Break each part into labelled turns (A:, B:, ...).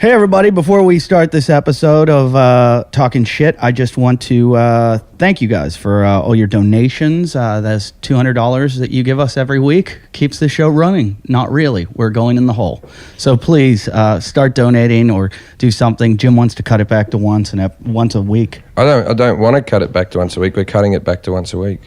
A: Hey, everybody. Before we start this episode of Talking Shit, I just want to thank you guys for all your donations. That's $200 that you give us every week. Keeps the show running. Not really. We're going in the hole. So please start donating or do something. Jim wants to cut it back to once a week.
B: I don't want to cut it back to once a week. We're cutting it back to once a week.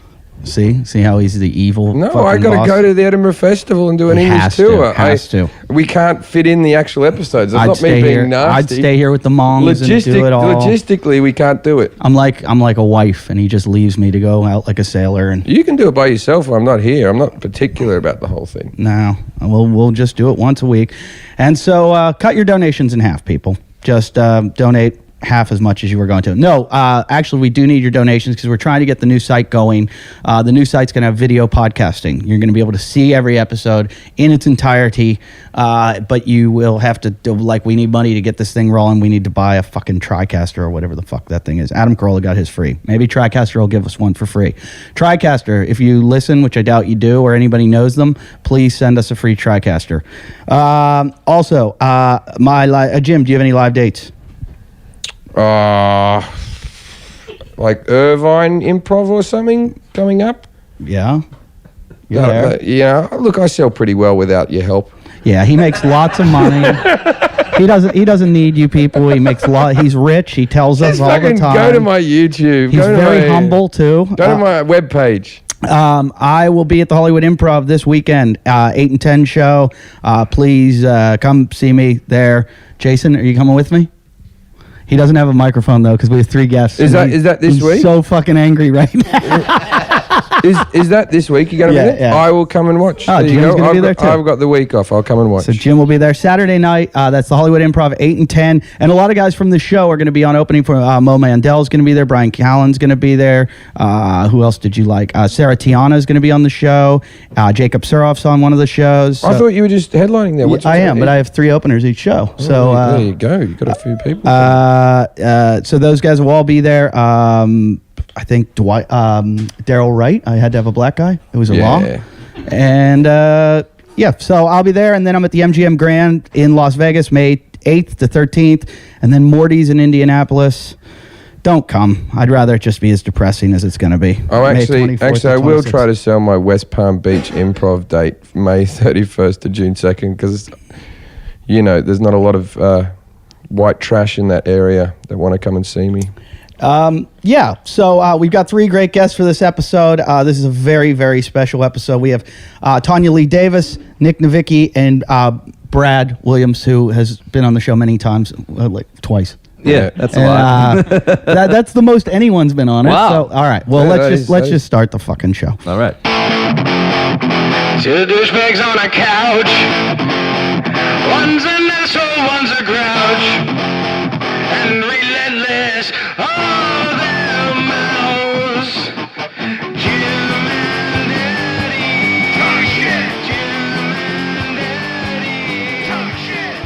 A: See how he's the evil.
B: No, I got to go to the Edinburgh Festival and do an English tour.
A: Has to.
B: We can't fit in the actual episodes. It's
A: I'd
B: not me being nasty.
A: I'd stay here with the mongs and do it all.
B: Logistically, we can't do it.
A: I'm like a wife, and he just leaves me to go out like a sailor. And
B: you can do it by yourself. I'm not here. I'm not particular about the whole thing.
A: No, we'll just do it once a week. And so cut your donations in half, people. Just donate half as much as you were going to. No, actually, we do need your donations because we're trying to get the new site going. The new site's going to have video podcasting. You're going to be able to see every episode in its entirety, but you will have to, we need money to get this thing rolling. We need to buy a fucking TriCaster or whatever the fuck that thing is. Adam Carolla got his free. Maybe TriCaster will give us one for free. TriCaster, if you listen, which I doubt you do, or anybody knows them, please send us a free TriCaster. Also, Jim, do you have any live dates?
B: Like Irvine Improv or something coming up.
A: Yeah.
B: Yeah. Look, I sell pretty well without your help.
A: Yeah, he makes lots of money. He doesn't need you people. He makes He's rich. He tells us all the time.
B: Go to my YouTube.
A: He's very humble too.
B: Go to my webpage.
A: I will be at the Hollywood Improv this weekend, 8 and 10 show. Please come see me there. Jason, are you coming with me? He doesn't have a microphone, though, because we have 3 guests.
B: Is that this week?
A: He's so fucking angry right now.
B: Is that this week? You going to be there? Yeah. I will come and watch.
A: Oh, Jim's going to be there, too.
B: I've got the week off. I'll come and watch.
A: So Jim will be there Saturday night. That's the Hollywood Improv, 8 and 10. And a lot of guys from the show are going to be on opening for Mo Mandel's going to be there. Brian Callen's going to be there. Who else did you like? Sarah Tiana is going to be on the show. Jacob Suroff's on one of the shows.
B: I thought you were just headlining there.
A: I am, but I have 3 openers each show. So
B: there you go. You've got a few people.
A: So those guys will all be there. I think Daryl Wright. I had to have a black guy. It was a law. And so I'll be there. And then I'm at the MGM Grand in Las Vegas, May 8th to 13th. And then Morty's in Indianapolis. Don't come. I'd rather it just be as depressing as it's going to be.
B: Oh, actually, I will try to sell my West Palm Beach improv date, May 31st to June 2nd, because, there's not a lot of white trash in that area that want to come and see me.
A: So we've got 3 great guests for this episode. This is a very, very special episode. We have Tanya Lee Davis, Nick Novicki, and Brad Williams, who has been on the show many times, like twice.
C: Yeah, that's a lot.
A: That's the most anyone's been on it.
C: Wow.
A: So, all right. Well, let's just start the fucking show.
C: All right.
D: 2 douchebags on a couch. One's an asshole, one's a grouch. And relentless, all their mouths. Jim and Eddie. Talk shit. Jim and Eddie. Talk shit.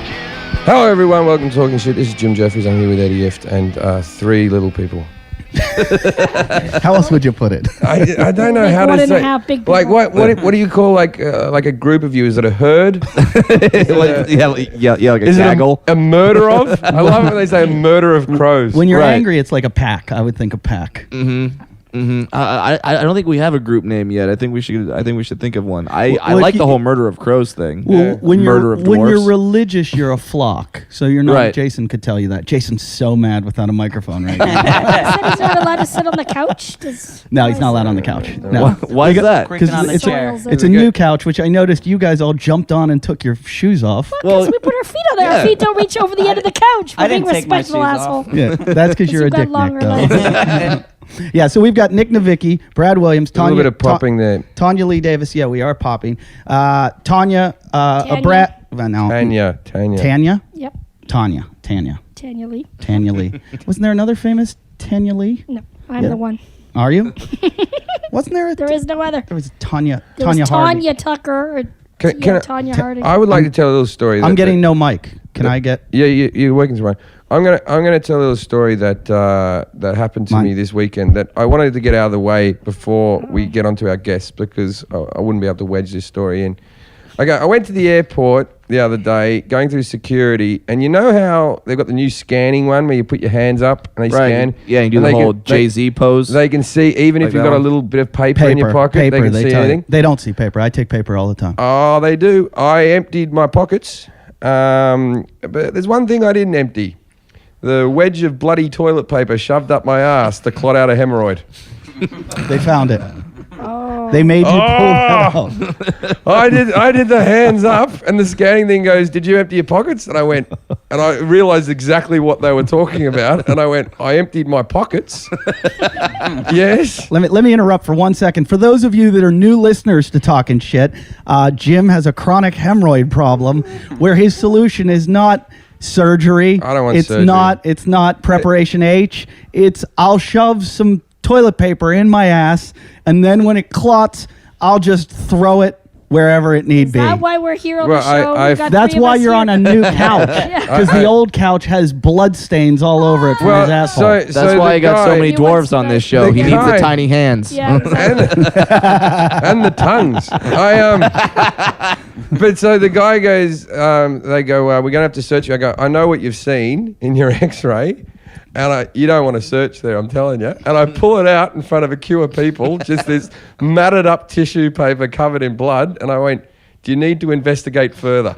B: Hello, everyone. Welcome to Talking Shit. This is Jim Jeffries. I'm here with Eddie Ift and 3 little people.
A: How else would you put it?
B: I don't know how to say. Like what do you call like a group of you? Is it a herd?
C: Like a gaggle.
B: A murder of? I love when they say a murder of crows.
A: When you're angry, it's like a pack. I would think a pack.
C: Mm-hmm. Mm-hmm. I don't think we have a group name yet. I think we should think of one. I like the whole murder of crows thing.
A: Well, when
C: murder of dwarfs.
A: When you're religious, you're a flock. So you're not.
C: Right.
A: Jason could tell you that. Jason's so mad without a microphone right now.
E: He said he's not allowed to sit on the couch.
A: No, he's not allowed on the couch. No.
C: Why is that?
A: Because it's a new couch, which I noticed you guys all jumped on and took your shoes off.
E: Well, because we put our feet on there.
C: Yeah.
E: Our feet don't reach over the end of the couch. We're being respectful, asshole.
A: Yeah, that's because you're a dick, Nick, though.
E: Legs.
A: Yeah, so we've got Nick Novicki, Brad Williams, Tanya.
B: A little bit of popping there.
A: Tanya Lee Davis. Yeah, we are popping. Tanya. Brad. No.
B: Tanya.
E: Yep.
A: Tanya
E: Lee.
A: Wasn't there another famous Tanya Lee?
E: No, I'm the one.
A: Are you? Wasn't there?
E: There is no other.
A: There was Tanya.
E: There was
A: Hardy.
E: Tanya Tucker. Or Tanya Harding.
B: I would like to tell a little story.
A: I'm getting no mic. Can I get?
B: Yeah, you're working tomorrow. I'm gonna tell a little story that happened to me this weekend that I wanted to get out of the way before we get onto our guests because I wouldn't be able to wedge this story in. I went to the airport the other day, going through security, and you know how they've got the new scanning one where you put your hands up and they scan?
C: Yeah, you do
B: and
C: the
B: they
C: whole
B: can-
C: Jay-Z pose.
B: They can see, even
C: Like
B: if you've
C: that
B: got a
C: one?
B: little bit of paper in your pocket, they can see
A: tell you.
B: anything.
A: They don't see paper. I take paper all the time.
B: Oh, they do. I emptied my pockets. But there's one thing I didn't empty. The wedge of bloody toilet paper shoved up my ass to clot out a hemorrhoid.
A: They found it.
E: Oh.
A: They made you pull that out.
B: I did the hands up, and the scanning thing goes, "Did you empty your pockets?" And I went, and I realized exactly what they were talking about, and I went, "I emptied my pockets." Yes.
A: Let me interrupt for 1 second. For those of you that are new listeners to Talking Shit, Jim has a chronic hemorrhoid problem where his solution is not surgery.
B: I don't want
A: it's
B: surgery.
A: It's not preparation H. It's I'll shove some toilet paper in my ass, and then when it clots, I'll just throw it wherever it need
E: Is
A: be.
E: that why we're here on
B: Well,
E: the show?
B: I-
E: We've got
A: That's
E: three of
A: why
E: us
A: you're
E: here.
A: on a new couch. Because the old couch has blood stains all over it from his asshole.
C: That's why
B: the
C: he got so
B: guy-
C: many
E: He wants
C: dwarves on
E: to
C: this
E: go-
C: show.
B: The
C: He needs the
B: guy-
C: tiny hands.
E: Yeah, exactly.
B: and the tongues. But so the guy goes, they go, we're gonna have to search you. I go, I know what you've seen in your X-ray, and you don't want to search there, I'm telling you. And I pull it out in front of a queue of people, just this matted up tissue paper covered in blood, and I went, do you need to investigate further?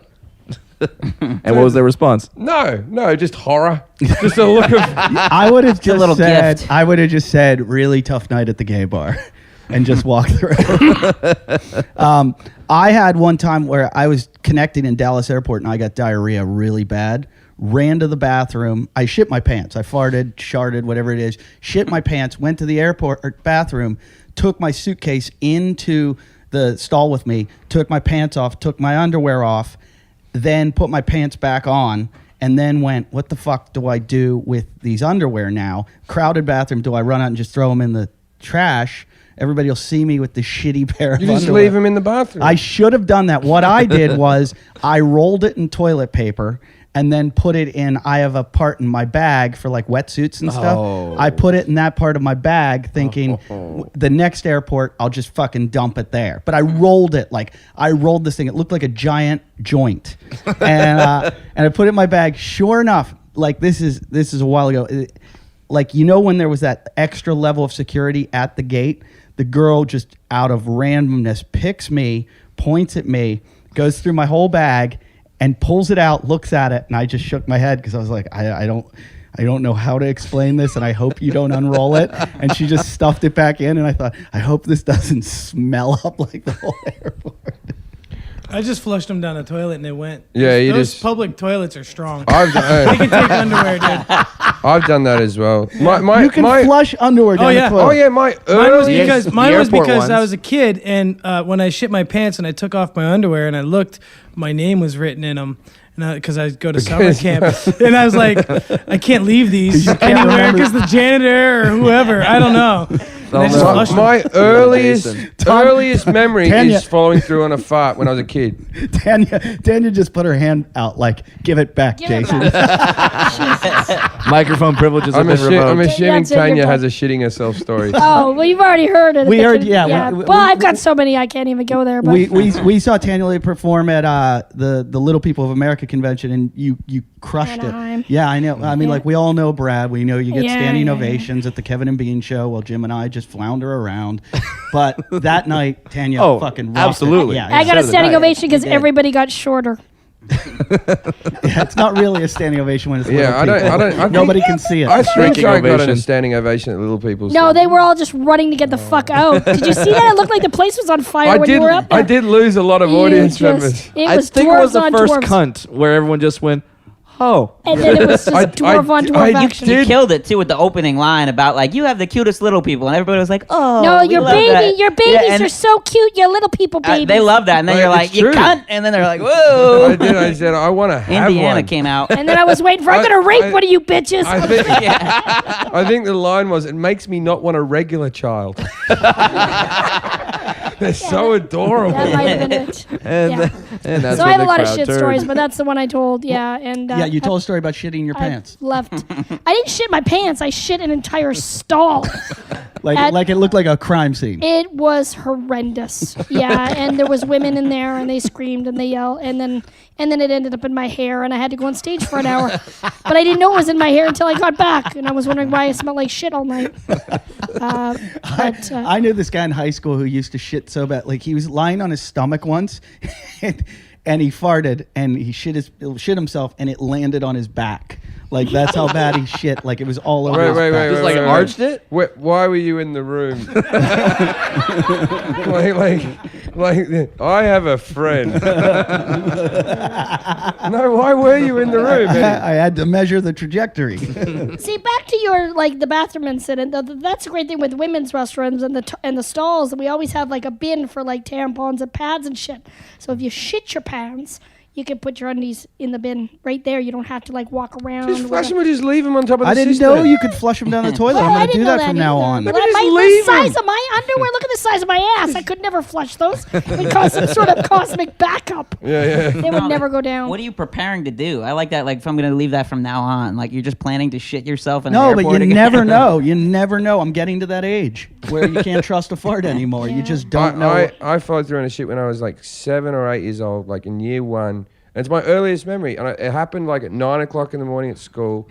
C: And what was their response?
B: No, just horror, just a look of.
A: I would have just
F: little
A: said,
F: gift.
A: I would have just said, really tough night at the gay bar, and just walked through. I had one time where I was connecting in Dallas Airport, and I got diarrhea really bad. Ran to the bathroom. I shit my pants. I farted, sharted, whatever it is. Shit my pants. Went to the airport bathroom. Took my suitcase into the stall with me. Took my pants off. Took my underwear off. Then put my pants back on, and then went, what the fuck do I do with these underwear now? Crowded bathroom, do I run out and just throw them in the trash? Everybody will see me with this shitty pair of
B: You just
A: underwear.
B: leave them in the bathroom.
A: I should have done that. What I did was I rolled it in toilet paper and then put it in, I have a part in my bag for like wetsuits and stuff.
C: Oh.
A: I put it in that part of my bag thinking the next airport, I'll just fucking dump it there. But I rolled it, I rolled this thing. It looked like a giant joint. And I put it in my bag. Sure enough, like this is a while ago. When there was that extra level of security at the gate, the girl just out of randomness picks me, points at me, goes through my whole bag, and pulls it out, looks at it, and I just shook my head because I was like, I don't know how to explain this, and I hope you don't unroll it. And she just stuffed it back in, and I thought, I hope this doesn't smell up like the whole airport.
G: I just flushed them down the toilet and they went.
B: Yeah, you
G: Those
B: just-
G: public toilets are strong.
B: I've
G: They
B: done,
G: can take underwear, dude.
B: I've done that as well.
A: You can flush underwear down
G: yeah.
A: the toilet.
B: Oh yeah,
G: Mine was
C: Yes,
G: because
C: the airport
G: I
C: ones.
G: was a kid, and when I shit my pants and I took off my underwear and I looked, my name was written in them. Because I go to summer camp, and I was like, I can't leave these anywhere
A: remember.
G: because the janitor or whoever, I don't know. And I just
C: no.
G: flushed them.
B: My earliest memory
A: Tanya.
B: is following through on a fart when I was a kid.
A: Tanya just put her hand out like, give it back,
E: Give it
A: Jason.
C: Microphone privileges have been
B: I'm
C: revoked.
B: assuming
E: That's it, you're
B: Tanya
E: done.
B: has a shitting herself story.
E: Oh, well, you've already heard it.
A: We
E: The
A: heard-
E: kid-
A: yeah,
E: well, I've got so many I can't even go there. But
A: we saw Tanya Lee perform at the Little People of America convention, and you crushed
E: Anaheim.
A: it. Yeah, I know. I mean,
E: Yeah.
A: we all know Brad. We know you get
E: Yeah,
A: standing
E: yeah,
A: ovations at the Kevin and Bean show while Jim and I just flounder around. But that night, Tanya
C: Oh,
A: fucking rocked
C: absolutely.
A: It. Yeah,
E: I got
C: So
E: a
C: did
E: standing
C: I.
E: ovation because
A: You did.
E: everybody got shorter.
A: it's not really a standing ovation when it's
B: Yeah,
A: little
B: I
A: people.
B: think-
A: Nobody can see it.
B: I think
C: Shrinking
B: I got a
C: ovation.
B: standing ovation at Little People's.
E: No, they were all just running to get the fuck out. Did you see that? It looked like the place was on fire when you were up there.
B: I did lose a lot of
E: You
B: audience
E: just-
B: members.
E: It
C: I
E: was
C: think it
E: dwarves
C: was the
E: on
C: first
E: dwarves.
C: cunt where everyone just went, oh.
E: And then it was just dwarf on dwarf action.
F: You killed it too with the opening line about like you have the cutest little people, and everybody was like, "Oh,
E: No,
F: we
E: your
F: love that."
E: your babies
F: Yeah, and,
E: are so cute. Your little people babies.
F: they love that, and then
B: But
F: you're like,
B: it's
F: "You
B: true.
F: cunt," and then they're like,
B: I
F: "Whoa."
B: did. I said I want to have
F: Indiana
B: one.
F: came out.
E: And then I was waiting for, I'm
B: I-
E: going to rape
B: I-
E: one of you bitches.
B: I think,
F: Yeah.
B: I think the line was, "It makes me not want a regular child." They're so adorable.
E: that might have been it.
C: And,
E: Yeah.
C: and that's
E: So I
C: when
E: have a
C: the
E: lot of
C: crowd
E: shit
C: turned.
E: stories, but that's the one I told. Yeah, and
A: yeah, you told a story about shitting your
E: I
A: pants.
E: left. I didn't shit my pants. I shit an entire stall.
A: like it looked like a crime scene.
E: It was horrendous. Yeah, and there was women in there, and they screamed and they yelled, and then it ended up in my hair, and I had to go on stage for an hour. But I didn't know it was in my hair until I got back, and I was wondering why I smelled like shit all night.
A: I knew this guy in high school who used to shit so bad. Like he was lying on his stomach once, and he farted, and he shit himself, and it landed on his back. Like that's how bad he shit. Like it was all over his back.
C: Just like arched it?
B: Why were you in the room? like, I have a friend. No, why were you in the room?
A: I had to measure the trajectory.
E: See, back to your the bathroom incident. That's a great thing with women's restrooms and the stalls. We always have like a bin for like tampons and pads and shit. So if you shit your pants, you can put your undies in the bin right there. You don't have to like walk around.
B: Just flush them or just leave them on top of the
A: I didn't know you could flush them down the toilet.
E: Well,
A: I'm
E: I
A: going to
E: didn't
A: do
E: know
A: that from now
E: either.
A: on.
E: Well,
B: leave
E: the size of my underwear. Look at the size of my ass. I could never flush those. It would cause some sort of cosmic backup.
B: Yeah.
E: They would never go down.
F: What are you preparing to do? I like that. Like, if I'm going to leave that from now on, like you're just planning to shit yourself in an
A: No,
F: airport
A: but you
F: again?
A: never know. You never know. I'm getting to that age where you can't trust a fart anymore. You just don't know.
B: I followed through on a shit when I was like 7 or 8 years old, like in year 1. And it's my earliest memory. And it happened like at 9 o'clock in the morning at school.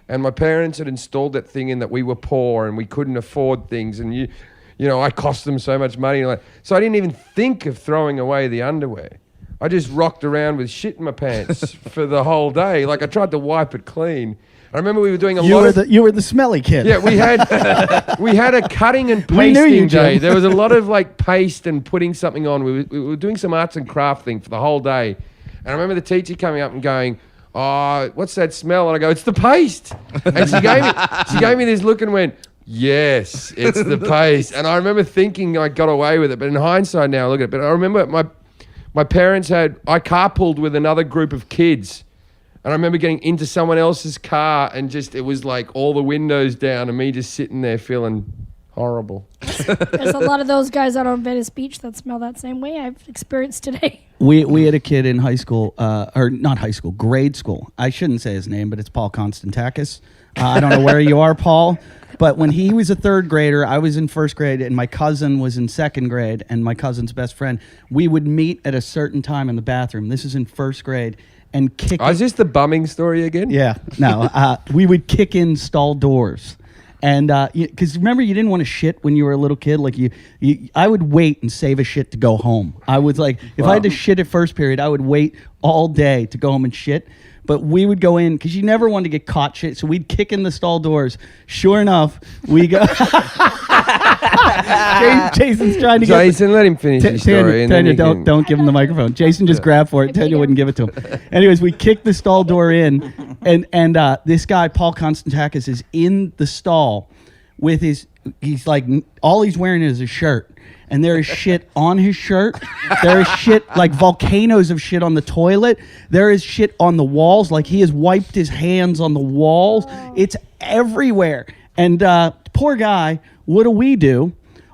B: And my parents had installed that thing in that we were poor and we couldn't afford things. And, you know, I cost them so much money. So I didn't even think of throwing away the underwear. I just rocked around with shit in my pants for the whole day. Like I tried to wipe it clean. I remember we were doing
A: You were the smelly kid.
B: Yeah, we had a cutting and
A: We knew you,
B: pasting day.
A: Jim.
B: There was a lot of like paste and putting something on. We were doing some arts and craft thing for the whole day. And I remember the teacher coming up and going, "Oh, what's that smell?" And I go, "It's the paste." And she gave me this look and went, "Yes, it's the paste." And I remember thinking I got away with it, but in hindsight now, look at it. But I remember my parents I carpooled with another group of kids. And I remember getting into someone else's car and it was like all the windows down and me just sitting there feeling horrible.
E: There's a lot of those guys out on Venice Beach that smell that same way I've experienced today.
A: We had a kid in high school, or not high school, grade school. I shouldn't say his name, but it's Paul Constantakis. I don't know where you are, Paul, but when he was a 3rd grader, I was in 1st grade, and my cousin was in 2nd grade, and my cousin's best friend, we would meet at a certain time in the bathroom. This is in 1st grade, and kick.
B: Is this the bumming story again?
A: Yeah, no, we would kick in stall doors. And because remember, you didn't want to shit when you were a little kid. Like I would wait and save a shit to go home. I was like, if I had to shit at first period, I would wait all day to go home and shit. But we would go in because you never wanted to get caught shit. So we'd kick in the stall doors. Sure enough, we go. Jason's trying to get.
B: Jason, let him finish his story.
A: Tanya, don't give him the microphone. Jason just grabbed for it. Tanya wouldn't give it to him. Anyways, we kicked the stall door in, and this guy Paul Constantakis is in the stall with he's like all he's wearing is a shirt. And there is shit on his shirt. There is shit, like volcanoes of shit on the toilet. There is shit on the walls. Like he has wiped his hands on the walls. It's everywhere. And poor guy, what do?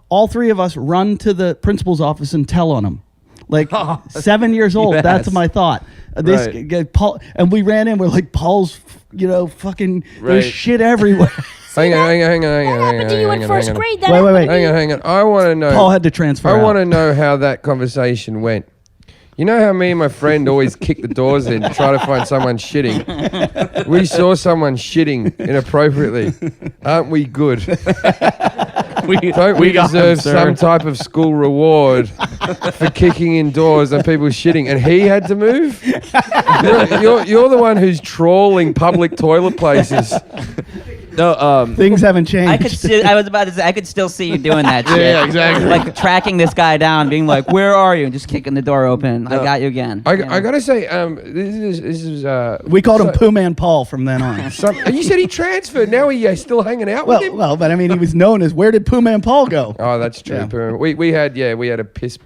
A: All 3 of us run to the principal's office and tell on him. Like 7 years old.
C: Yes.
A: That's my thought. This guy, Paul, and we ran in. We're like, Paul's, fucking, there's shit everywhere.
B: Hang on.
E: What happened to you in 1st grade? That
A: Wait.
B: Hang on. I want to know.
A: Paul had to transfer.
B: I want to know how that conversation went. You know how me and my friend always kick the doors in to try to find someone shitting? We saw someone shitting inappropriately. Aren't we good? Don't we deserve some type of school reward for kicking in doors and people shitting? And he had to move? You're the one who's trawling public toilet places.
C: No,
A: Things haven't changed.
F: I was about to say, I could still see you doing that shit.
C: Yeah, exactly.
F: Like tracking this guy down, being like, "Where are you?" And just kicking the door open. I got you again.
B: I gotta say, this is
A: we called him Poom Man Paul from then on.
B: and you said he transferred. Now he's still hanging out with him.
A: Well, but I mean, he was known as where did Poom Man Paul go?
B: Oh, that's true.
A: Yeah.
B: We had a piss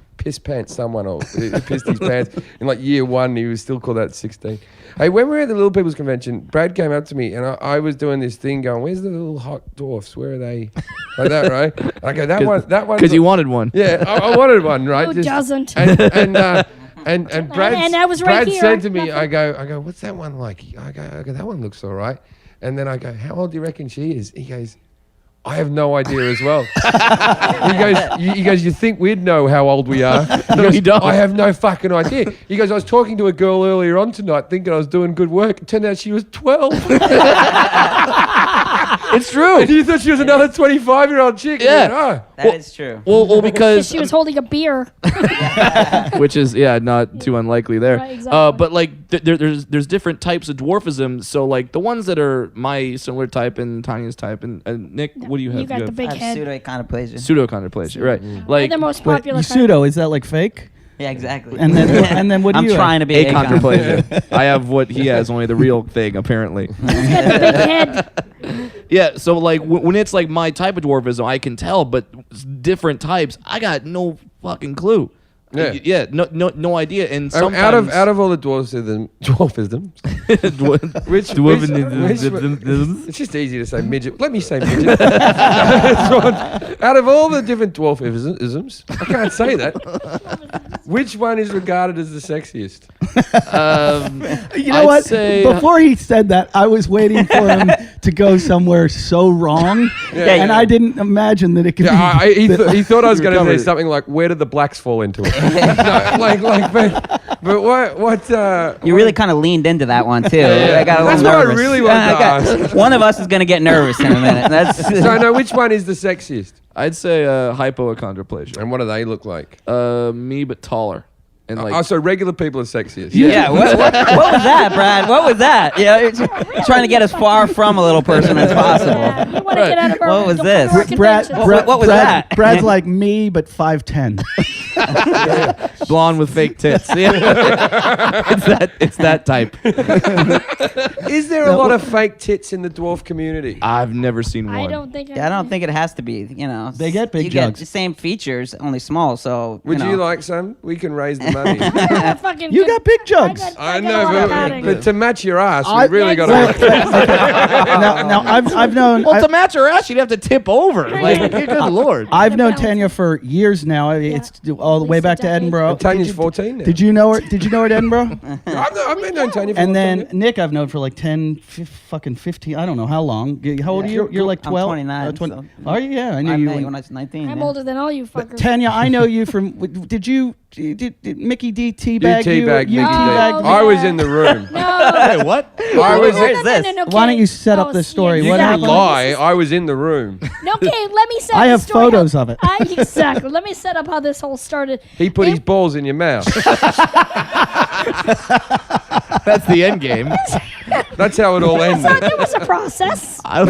B: pants someone, or he pissed his pants in like year 1. He was still called that at 16. Hey, when we were at the Little People's Convention, Brad came up to me and I was doing this thing going, "Where's the little hot dwarfs? Where are they?" Like that, right? And I go, that one.
C: Because you wanted one.
B: Yeah, I wanted one, right?
E: Who doesn't?
B: And Brad,
E: And I was right
B: Brad
E: here.
B: said to me, I go, "What's that one like?" I go, that one looks all right. And then I go, "How old do you reckon she is?" He goes, I have no idea as well. He goes, you think we'd know how old we are?
C: No, we don't.
B: I have no fucking idea. He goes, I was talking to a girl earlier on tonight thinking I was doing good work. It turned out she was 12.
C: It's true.
B: And you thought she was another 25-year-old chick.
C: Yeah.
F: That is true.
C: Well, because
E: She was holding a beer.
C: which is not too unlikely there.
E: Right, exactly.
C: But like there's different types of dwarfism. So like the ones that are my similar type and Tanya's type and Nick, what do you have?
E: You got the big
F: I have
E: head.
F: Pseudo-achondroplasia.
C: Pseudo-achondroplasia, right?
E: They're
C: Like
E: the most
A: Wait,
E: popular.
A: you
E: kind.
A: pseudo, is that like fake?
F: Yeah, exactly.
A: And then what do
F: I'm
A: you
F: trying to be
C: achondroplasia. I have what he has, only the real thing apparently.
E: He's got the big head.
C: Yeah, so like when it's like my type of dwarfism, I can tell, but different types, I got no fucking clue.
B: Yeah.
C: No idea. And sometimes
B: out of all the dwarfisms, it's just easy to say midget. Let me say midget. Out of all the different dwarfisms, I can't say that. Which one is regarded as the sexiest?
A: You know
C: I'd
A: what?
C: say-
A: Before he said that, I was waiting for him to go somewhere so wrong, and I didn't imagine that it could be.
B: He thought I was going to say something like, "Where did the blacks fall into it?" but what?
F: You really kind of leaned into that one too.
B: Yeah.
F: I got a
B: That's
F: little
B: what I
F: nervous.
B: really wanted to ask.
F: One of us is gonna get nervous in a minute. That's
B: So no, which one is the sexiest?
C: I'd say hypoachondroplasia.
B: And what do they look like?
C: Me but taller. And like
B: So regular people are sexiest.
F: yeah. What was that, Brad? What was that? Yeah, you're trying to get as far from a little person as possible.
E: Yeah, you want to get out of our
F: What was this?
A: Brad,
E: conventions.
F: What was that?
A: Brad's like me, but 5'10".
C: blonde with fake tits. Yeah. it's that type.
B: Is there a lot of fake tits in the dwarf community?
C: I've never seen one.
E: I don't think.
F: I don't think it has to be. You know,
A: They get big
F: you
A: jugs.
F: get the same features, only small. So
B: Would
F: know.
B: you like some? We can raise the money.
A: You got big jugs.
B: I
E: got a lot of
B: know,
E: padding.
B: but to match your ass,
A: I-
B: we really got
A: Well,
B: to.
A: now I've known.
C: Well, to match her ass, you'd have to tip over. Like, good lord.
A: I've known Tanya for years now. It's all the way back to Edinburgh.
B: Tanya's 14 now.
A: Did you know her? Did you know her at Edinburgh?
B: I've been known Tanya for a
A: And
B: long
A: then
B: time.
A: Nick, I've known for like 15. I don't know how long. How old are you? You're like
F: I'm
A: 12.
F: 29, so-
A: Are you? Yeah, I knew
F: I
A: you.
F: met
A: when-
F: when I was 19.
E: I'm
F: yeah.
E: older than all you fuckers.
A: Tanya, I know you from. Did Mickey D teabag you?
B: teabagged
A: You
B: Mickey D.
A: teabagged
B: I
A: me?
B: was in the room.
E: No.
C: Hey, what?
B: I was
F: Where is this?
A: Why don't you set up this story?
B: You
A: What
B: can
A: happened?
B: lie. I was in the room.
E: Okay, let me set
A: I
E: the
A: have
E: story
A: photos
E: up.
A: of it.
E: Exactly. Let me set up how this whole started.
B: He put his balls in your mouth.
C: That's the end game.
B: That's how it all
E: So
B: ended.
E: there was a process
C: Yeah.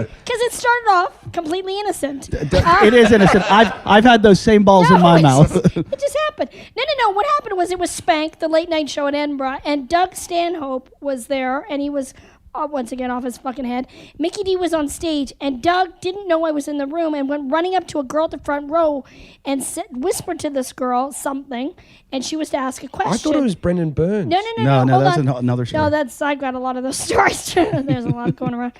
E: because it started off completely innocent.
A: It is innocent. I've had those same balls in my mouth.
E: It just happened. No. What happened was it was Spank, the late night show in Edinburgh, and Doug Stanhope was there, and he was once again off his fucking head. Mickey D was on stage, and Doug didn't know I was in the room and went running up to a girl at the front row and whispered to this girl something, and she was to ask a question.
B: I thought it was Brendan Burns.
E: No,
A: No,
E: hold
A: that's
E: on.
A: another story.
E: No, I've got a lot of those stories. There's a lot going around.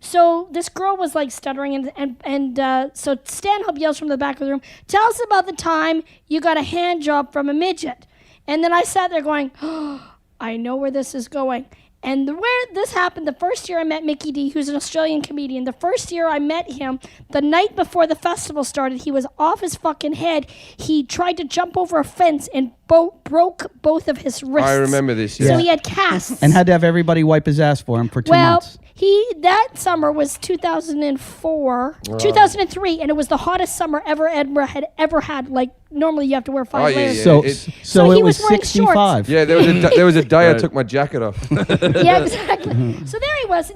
E: So this girl was like stuttering, and so Stanhope yells from the back of the room, "Tell us about the time you got a hand job from a midget." And then I sat there going, "Oh, I know where this is going." And where this happened, the first year I met Mickey D, who's an Australian comedian, the first year I met him, the night before the festival started, he was off his fucking head. He tried to jump over a fence and broke both of his wrists.
B: I remember this.
E: So
B: Yeah.
E: he had casts.
A: And had to have everybody wipe his ass for him for 2 months.
E: That summer was 2004, 2003, and it was the hottest summer Edinburgh had ever had. Like normally you have to wear 5
B: Oh, yeah,
E: layers.
B: yeah.
A: So,
B: it-
A: so
E: he
A: it
E: was
A: was
E: wearing
A: 65.
B: Yeah, there was a day I took my jacket off.
E: Yeah, exactly. So there he was.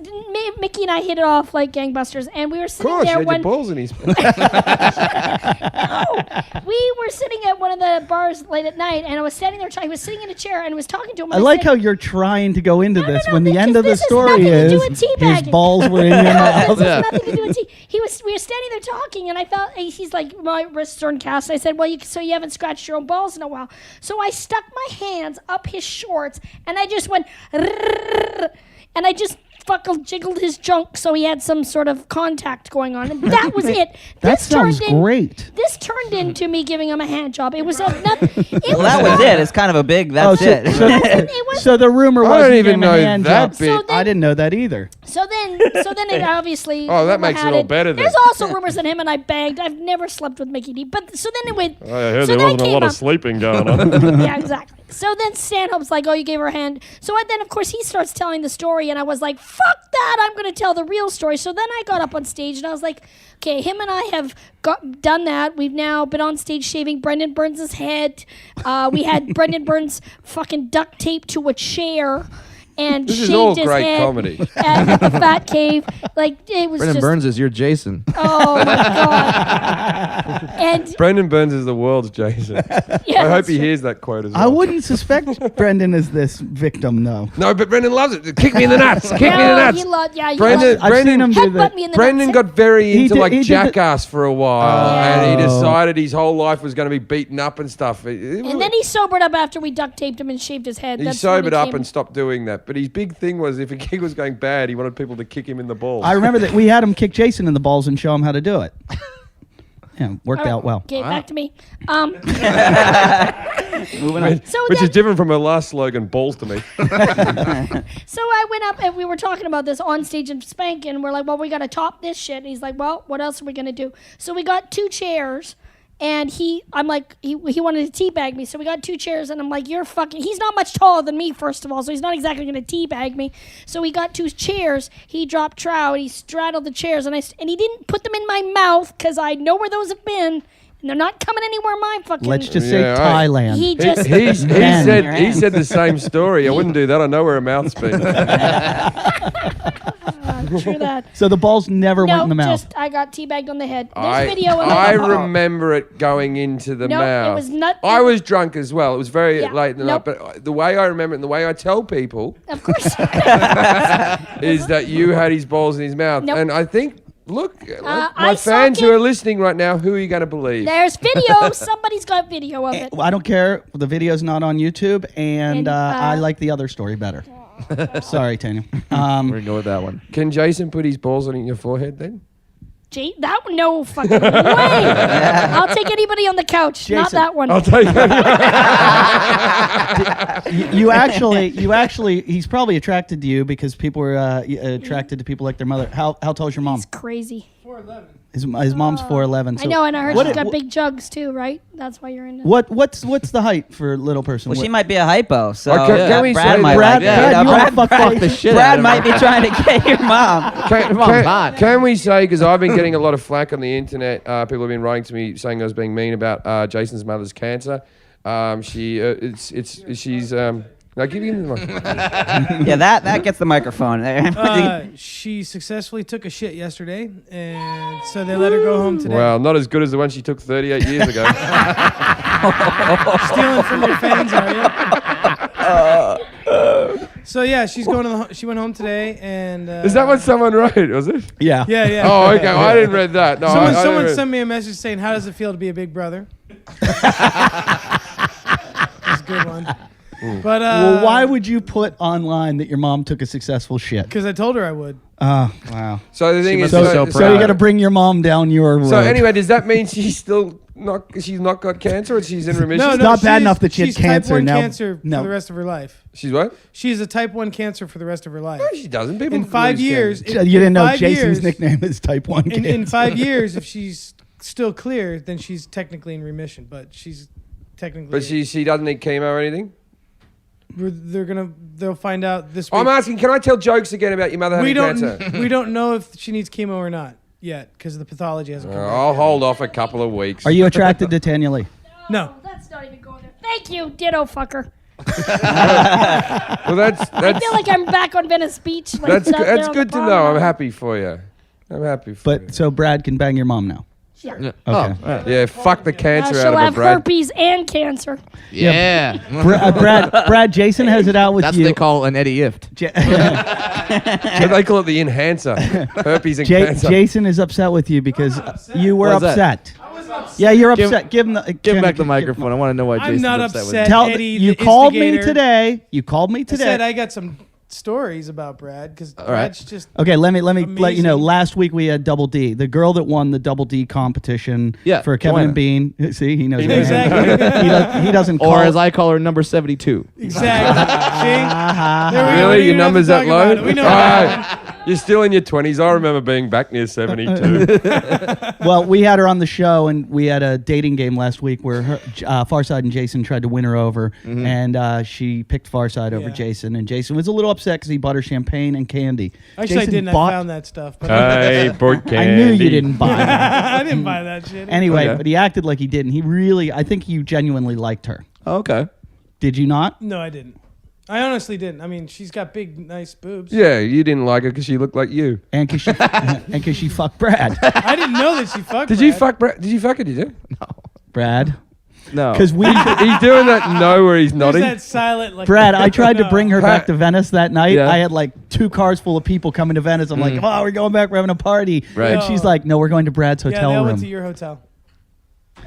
E: Mickey and I hit it off like gangbusters, and we were
B: Of
E: sitting
B: course, you
E: there
B: had your balls in his.
E: we were sitting at one of the bars late at night, and I was standing there. He was sitting in a chair and was talking to him.
A: I
E: and
A: like
E: said,
A: how you're trying to go into this
E: no,
A: when the
E: because
A: end of the
E: this has
A: story
E: nothing to do
A: is
E: with
A: his
E: teabagging.
A: balls were in your
E: This
A: mouth.
E: has nothing to do with tea. We were standing there talking, and I felt he's like, my wrists are in cast. I said, well, so you haven't scratched your own balls in a while. So I stuck my hands up his shorts, and I just went, and I just fucking jiggled his junk so he had some sort of contact going on, and that was it.
A: That sounds great.
E: This turned into me giving him a hand job. It was a nothing.
F: Well, that was it. It's kind of a big. That's it.
A: So the rumor was
B: I don't
A: you
B: even
A: gave him a
B: know
A: hand
B: that
A: job.
B: bit.
E: So then-
A: I didn't know that either.
E: So then it obviously.
B: Oh, that
E: rumor
B: makes it
E: had
B: all better then.
E: There's also rumors that him and I banged. I've never slept with Mickey D. But so then it went.
B: I heard
E: so
B: there
E: that
B: wasn't a
E: came
B: lot
E: up.
B: of sleeping going on.
E: Yeah, exactly. So then Stanhope's like, "Oh, you gave her a hand." So then, of course, he starts telling the story, and I was like, "Fuck that! I'm going to tell the real story." So then I got up on stage, and I was like, "Okay, him and I have done that. We've now been on stage shaving Brendan Burns' head. We had Brendan Burns fucking duct taped to a chair." And
B: This
E: shaved
B: is all
E: his
B: great
E: head
B: comedy.
E: at the Fat Cave. Like, it was
C: Brendan
E: just...
C: Burns is your Jason.
E: Oh, my God. And...
B: Brendan Burns is the world's Jason.
E: Yeah,
B: I hope
E: that's
B: he
E: true.
B: hears that quote as well.
A: I wouldn't suspect Brendan is this victim, though.
B: No, but Brendan loves it. Kick me in the nuts. Kick me in the
E: No,
B: nuts.
E: he loved... Yeah, he
B: Brendan-
E: loved...
A: I've seen him do
E: Headbutt
A: the.
E: me in the
B: Brendan
E: nuts.
B: got very
A: He
B: into
A: did-
B: like
A: he did the-
B: Jackass for a while, and he
A: Oh.
B: decided his whole life was going to be beaten up and stuff.
E: And then he sobered up after we duct taped him and shaved his head.
B: He
E: That's when
B: sobered up
E: came-
B: and stopped doing that. But his big thing was if a gig was going bad, he wanted people to kick him in the balls.
A: I remember that we had him kick Jason in the balls and show him how to do it. Yeah, worked out well.
E: Okay, back to me.
F: Moving on.
E: So
B: Which
E: then,
B: is different from her last slogan, balls to me.
E: so I went up and we were talking about this on stage in Spank, and we're like, well, we got to top this shit. And he's like, well, what else are we going to do? So we got 2 chairs. And I'm like, he wanted to teabag me. So we got 2 chairs, and I'm like, you're fucking, he's not much taller than me, first of all, so he's not exactly going to teabag me. So we got 2 chairs. He dropped trow, and he straddled the chairs, and he didn't put them in my mouth, because I know where those have been, and they're not coming anywhere my fucking...
A: Let's just
B: Yeah,
A: say
B: right.
A: Thailand.
E: He just...
B: He
A: Man.
B: said the same story. I wouldn't do that. I know where her mouth's been.
E: True that.
A: So the balls never went in the mouth.
E: just I got teabagged on the head. There's video of
B: I
E: it.
B: remember it going into the
E: No, it
B: mouth.
E: was not-
B: I was drunk as well. It was very
E: Yeah,
B: late in the
E: nope.
B: night. But the way I remember it and the way I tell people
E: Of course.
B: is that you had his balls in his mouth.
E: Nope.
B: And I think, look,
E: I
B: my
E: saw
B: fans who
E: it.
B: are listening right now, who are you going to believe?
E: There's video. Somebody's got video of it.
A: I don't care. The video's not on YouTube, and
E: And,
A: I like the other story better. Sorry, Tanya.
C: We're gonna go with that one.
B: Can Jason put his balls on your forehead then?
E: That one, no fucking way. I'll take anybody on the couch. Not
A: Jason.
E: that one.
B: I'll take it.
A: you actually, he's probably attracted to you because people are attracted to people like their mother. How tall is your mom?
E: It's crazy.
G: 4'11".
A: His mom's 4'11".
E: I know, and I heard
A: what
E: she's
A: it-
E: got big jugs too, right? That's why you're into.
A: What's the height for a little person?
F: Well, she
A: What-
F: might be a hypo, so
B: Can we say
F: Brad might
A: Brad,
F: like it.
A: Brad,
F: You know,
A: you wanna
F: Brad,
A: fuck the
C: shit out
F: Brad
C: of
F: might be trying to get your mom.
B: Can we say, because I've been getting a lot of flack on the internet, people have been writing to me saying I was being mean about Jason's mother's cancer. She's now give me the mic.
F: Yeah, that gets the microphone there.
G: She successfully took a shit yesterday, and so they let her go home today.
B: Well, not as good as the one she took 38 years ago.
G: Stealing from your fans, are you? So yeah, she's going to she went home today, and
B: Is that what someone wrote? Was it?
A: Yeah.
G: Yeah.
B: Oh, okay. Well, I didn't read that. No,
G: Someone,
B: I didn't
G: someone
B: read-
G: sent me a message saying, "How does it feel to be a big brother?" That's a good one. But
A: Well, why would you put online that your mom took a successful shit?
G: Because I told her I would.
A: Oh, wow.
B: So the thing is,
C: must be so
A: So you got to bring your mom down your road.
B: So anyway, does that mean she's not got cancer, or she's in remission?
A: It's not bad
G: she's-
A: enough that she had
G: she's
A: cancer
G: Type 1
A: now.
G: cancer
A: No.
G: for the rest of her life.
B: She's what?
G: She's a type 1 cancer for the rest of her life.
B: No, she doesn't. People
G: In 5
B: lose
G: years,
B: cancer.
A: You didn't know
G: 5
A: Jason's
G: years,
A: nickname is Type 1
G: In
A: cancer.
G: 5 years, if she's still clear, then she's technically in remission. But she's technically.
B: But she doesn't need chemo or anything.
G: They'll find out this week.
B: I'm asking. Can I tell jokes again about your mother
G: we
B: having
G: don't.
B: cancer?
G: We don't know if she needs chemo or not yet because the pathology hasn't come back.
B: I'll hold off a couple of weeks.
A: Are you attracted to Tanya Lee?
G: No.
E: That's not even going there. Thank you, ditto fucker.
B: Well, that's
E: I feel like I'm back on Venice Beach. Like,
B: that's
E: out there
B: that's
E: on
B: good
E: the
B: to know.
E: promenade.
B: I'm happy for you. I'm happy for you.
A: But so Brad can bang your mom now.
E: Yeah.
A: Okay.
B: Yeah, fuck the cancer
E: She'll
B: out of
E: have
B: her, Brad.
E: herpes and cancer.
C: Yeah.
A: Brad, Jason has it out with
C: That's
A: you.
C: what they call an Eddie Ift.
B: So they call it the enhancer. Herpes and cancer.
A: Jason is upset with you because you were
C: Why's that?
A: upset. Yeah, you're upset. Give him the.
C: Give him back the microphone. I want to know why
G: I'm
C: Jason's
G: not
C: upset with
G: upset.
C: you.
A: Tell
G: Eddie,
A: you
G: the
A: called me
G: instigator.
A: today. You called me
G: I
A: today.
G: said I got some stories about Brad because
C: right.
G: Brad's just
A: Okay, let me let you know.
G: Amazing.
A: Last week we had Double D, the girl that won the Double D competition.
C: Yeah,
A: for Kevin
C: Joanna.
A: and Bean. See, he knows.
G: Exactly.
A: He doesn't.
C: Or
A: call
C: as I call her, number 72.
G: exactly. See? There we go.
B: Really?
G: We
B: Your
G: don't have
B: number's
G: to
B: that
G: talk
B: low?
G: about it. We know.
B: Alright. You're still in your 20s. I remember being back near 72.
A: Well, we had her on the show, and we had a dating game last week where Farside and Jason tried to win her over, and she picked Farside over
G: Yeah.
A: Jason, and Jason was a little upset because he bought her champagne and candy.
G: Actually,
A: Jason
G: I didn't.
A: bought-
G: I found that stuff. But
B: Hey, bought candy.
A: I knew you didn't buy it.
G: I didn't buy that shit.
A: Anyway,
C: Okay.
A: but he acted like he didn't. He really, I think you genuinely liked her.
C: Okay.
A: Did you not?
G: No, I didn't. I honestly didn't. I mean, she's got big, nice boobs.
B: Yeah, you didn't like her because she looked like you.
A: And because she fucked Brad.
G: I didn't know that she fucked.
B: Did
G: Brad.
B: you fuck Brad? Did you fuck her? Did you?
A: Brad.
C: No.
A: Because we,
B: He's doing that no where he's
G: There's
B: nodding.
G: that silent like.
A: Brad, I tried to bring her back to Venice that night.
C: Yeah.
A: I had like 2 cars full of people coming to Venice. I'm like, oh, we're going back. We're having a party.
C: Right.
A: And she's like, no, we're going to Brad's
G: Yeah,
A: hotel
G: they all
A: room.
G: went to your hotel.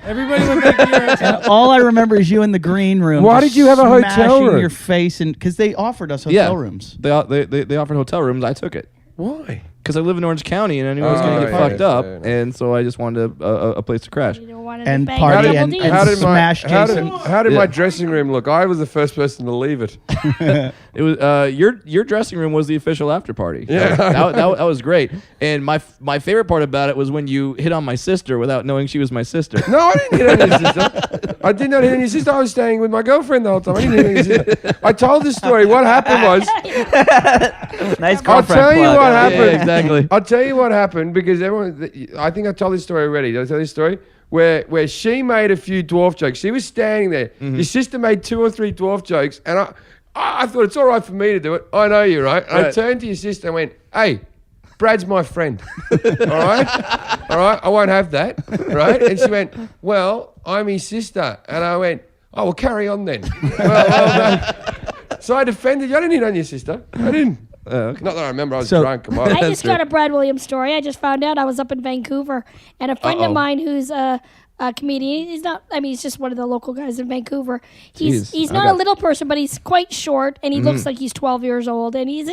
G: Everybody went back to your hotel.
A: And all I remember is you in the green room.
B: Why
A: just
B: did you have a hotel
A: smashing
B: room?
A: your face in because they offered us
C: yeah.
A: hotel rooms.
C: They offered hotel rooms. I took it.
B: Why?
C: Because I live in Orange County and I knew I was going to get
B: yeah,
C: fucked up.
B: fair enough.
C: And so I just wanted a place to crash.
E: You don't want
A: And
E: to bang
A: party
E: double
A: and-
E: Ds.
A: and
B: How did
A: smash Jason.
B: How did
C: Yeah.
B: my dressing room look? I was the first person to leave it.
C: It was your dressing room was the official after party.
B: Yeah.
C: that was great. And my favorite part about it was when you hit on my sister without knowing she was my sister.
B: No, I didn't hit on your sister. I did not hit on your sister. I was staying with my girlfriend the whole time. I didn't hit on your sister. I told the story. What happened was,
F: Nice
B: I'll
F: girlfriend
B: tell you
F: plug.
B: what
C: Yeah,
B: happened.
C: exactly.
B: I'll tell you what happened because everyone. I think I told this story already. Did I tell this story? Where she made a few dwarf jokes. She was standing there. Your sister made 2 or 3 dwarf jokes, and I thought it's all right for me to do it. I know you, right? And I
C: Right.
B: turned to your sister and went, "Hey, Brad's my friend. All right? All right? I won't have that. Right?" And she went, "Well, I'm his sister." And I went, "Oh, well, carry on then." well, no. So I defended you. I didn't hit on your sister. I didn't.
C: Okay.
B: Not that I remember. I was
A: So-
B: drunk.
E: I just got a Brad Williams story. I just found out I was up in Vancouver, and a friend of mine who's a comedian. He's not. I mean, he's just one of the local guys in Vancouver. He's
C: Jeez,
E: not
C: okay.
E: a little person, but he's quite short, and he looks like he's 12 years old, and he's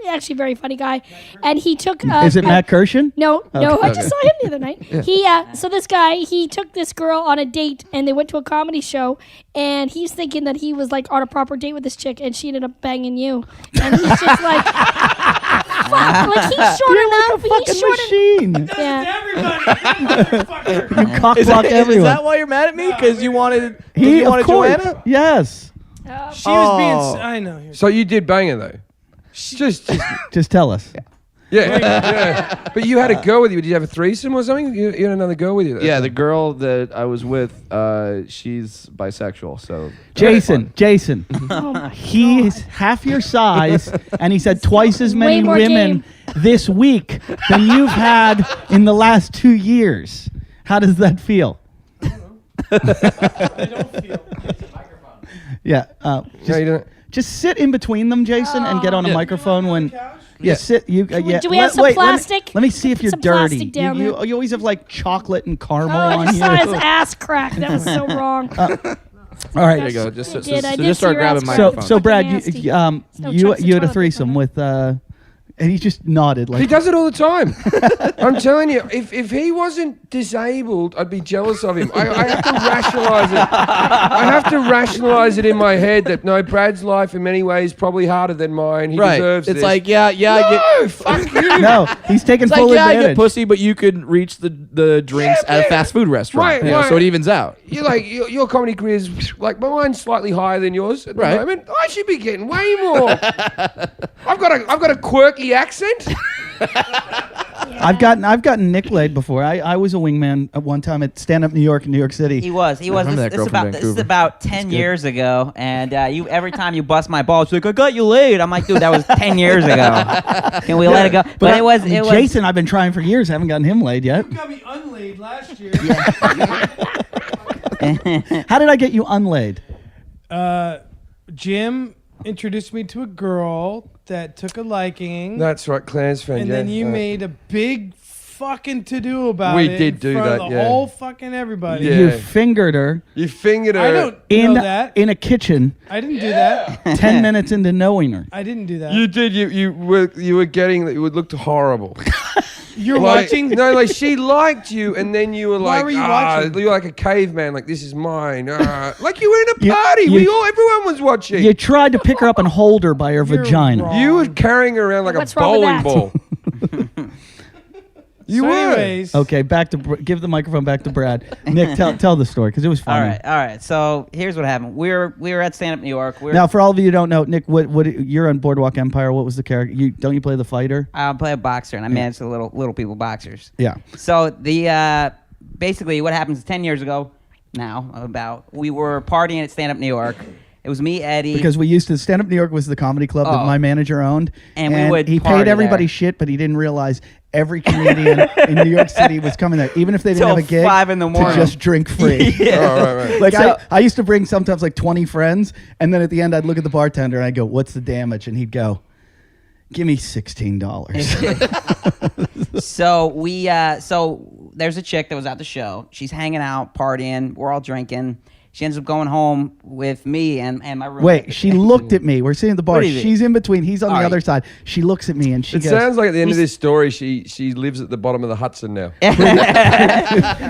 E: actually a very funny guy. And he took.
A: Is it Matt Kirshen?
E: No, I just saw him the other night. He so this guy, he took this girl on a date and they went to a comedy show, and he's thinking that he was like on a proper date with this chick, and she ended up banging you. And he's just like, fuck, like he's short enough. He's short enough.
A: Machine.
E: Yeah.
G: Everybody.
A: You cock block everyone.
C: Is that why you're mad at me? Because you wanted
A: He,
C: you
A: of
C: wanted
A: course.
C: Joanna?
A: Yes.
G: She was being. I know.
B: So you did bang her though. Just
A: Just tell us.
B: yeah. But you had a girl with you. Did you have a threesome or something? You had another girl with you.
C: Yeah, the girl that I was with, she's bisexual. So
A: Jason,
E: Oh my
A: he's half your size, and he said twice as many
E: Way more
A: women this week than you've had in the last 2 years. How does that feel?
G: I don't feel.
A: Yeah.
B: No, you don't.
A: Just sit in between them, Jason, and get on a microphone when.
C: Yeah.
A: Sit. You. Yeah.
E: Do we have some
A: wait,
E: plastic?
A: Let me see if
E: Put
A: you're
E: some
A: dirty.
E: plastic down
A: you
E: there.
A: always have like chocolate and caramel
E: Oh, I
A: on
E: just
A: you.
E: saw his ass crack. That was so wrong.
A: All right.
C: there you go. Just,
E: I
C: so
E: did. I did
C: just
E: see
C: start
E: your
C: grabbing
E: ass
C: my
E: crack.
C: microphone.
A: So Brad,
E: Nasty.
A: you
E: No
A: you
E: chunks of
A: you had a
E: chocolate
A: threesome with and he just nodded like
B: He does it all the time. I'm telling you, if he wasn't disabled, I'd be jealous of him. I have to rationalize it. I have to rationalize it in my head that no, Brad's life in many ways probably harder than mine. He
C: right.
B: deserves
C: It's
B: this.
C: like I get.
B: No, fuck you.
A: no, he's taking
C: It's
A: full
C: like I
A: advantage.
C: get pussy, but you could reach the drinks
B: Yeah,
C: at a
B: man.
C: fast food restaurant.
B: Right,
C: you know,
B: right.
C: so it evens out.
B: You're like your comedy career is like mine's slightly higher than yours at the
C: Right.
B: moment. I should be getting way more. I've got a quirky accent.
A: I've gotten Nick laid before. I was a wingman at one time at Stand Up New York in New York City.
F: He was.
C: remember that girl from
F: This is
C: Vancouver.
F: about 10 years ago, and you every time you bust my balls, you're like, I got you laid. I'm like, dude, that was 10 years ago. Can we let it go? But it was.
A: Jason. I've been trying for years. Haven't gotten him laid yet.
G: You got me unlaid last year.
A: How did I get you unlaid?
G: Jim introduced me to a girl that took a liking.
B: That's right, Claire's friend.
G: and
B: yeah.
G: then you made a big fucking to do about
B: We
G: it.
B: did do
G: in front
B: that,
G: of the
B: yeah.
G: whole fucking everybody.
B: Yeah.
A: You fingered her
B: You fingered her.
G: I don't
A: in
G: know that.
A: in a kitchen.
G: I didn't do that.
A: 10 minutes into knowing her.
G: I didn't do that.
B: You did. You were getting. It looked horrible.
G: You're
B: Like,
G: watching.
B: No, like she liked you, and then you were
G: Why
B: like,
G: were you watching?
B: you were like a caveman. Like this is mine. Like you were in a
A: You-
B: party.
A: you-
B: Everyone was watching.
A: You tried to pick her up and hold her by her
G: You're
A: vagina.
G: wrong.
B: You were carrying her around like
E: What's
B: a
E: wrong with
B: bowling
E: that?
B: ball. You
G: So
B: were.
G: anyways,
A: Okay, back to give the microphone back to Brad. Nick, tell the story because it was
F: All
A: funny.
F: right. So here's what happened. We were at Stand Up New York.
A: Now, for all of you who don't know, Nick, what you're on Boardwalk Empire. What was the character? Don't you play the fighter?
F: I play a boxer, and I manage the little people boxers.
A: Yeah.
F: So the basically what happens 10 years ago now, we were partying at Stand Up New York. It was me, Eddie.
A: Because we used to Stand Up New York was the comedy club that
F: Oh.
A: my manager owned,
F: And we would
A: he
F: party
A: paid everybody
F: there.
A: shit, but he didn't realize every comedian in New York City was coming there, even if they didn't
F: Till
A: have a gig,
F: 5 in the
A: to
F: morning.
A: just drink free.
B: Oh, right.
A: Like
F: So-
A: I used to bring sometimes like 20 friends, and then at the end I'd look at the bartender and I'd go, "What's the damage?" And he'd go, "Give me $16."
F: So there's a chick that was at the show. She's hanging out, partying. We're all drinking. She ends up going home with me and my roommate.
A: Wait, she looked at me. We're sitting at the bar.
F: What do you mean?
A: She's in between. He's on
F: All
A: the
F: right.
A: other side. She looks at me and she
B: It
A: goes,
B: sounds like at the end of this story, she lives at the bottom of the Hudson now.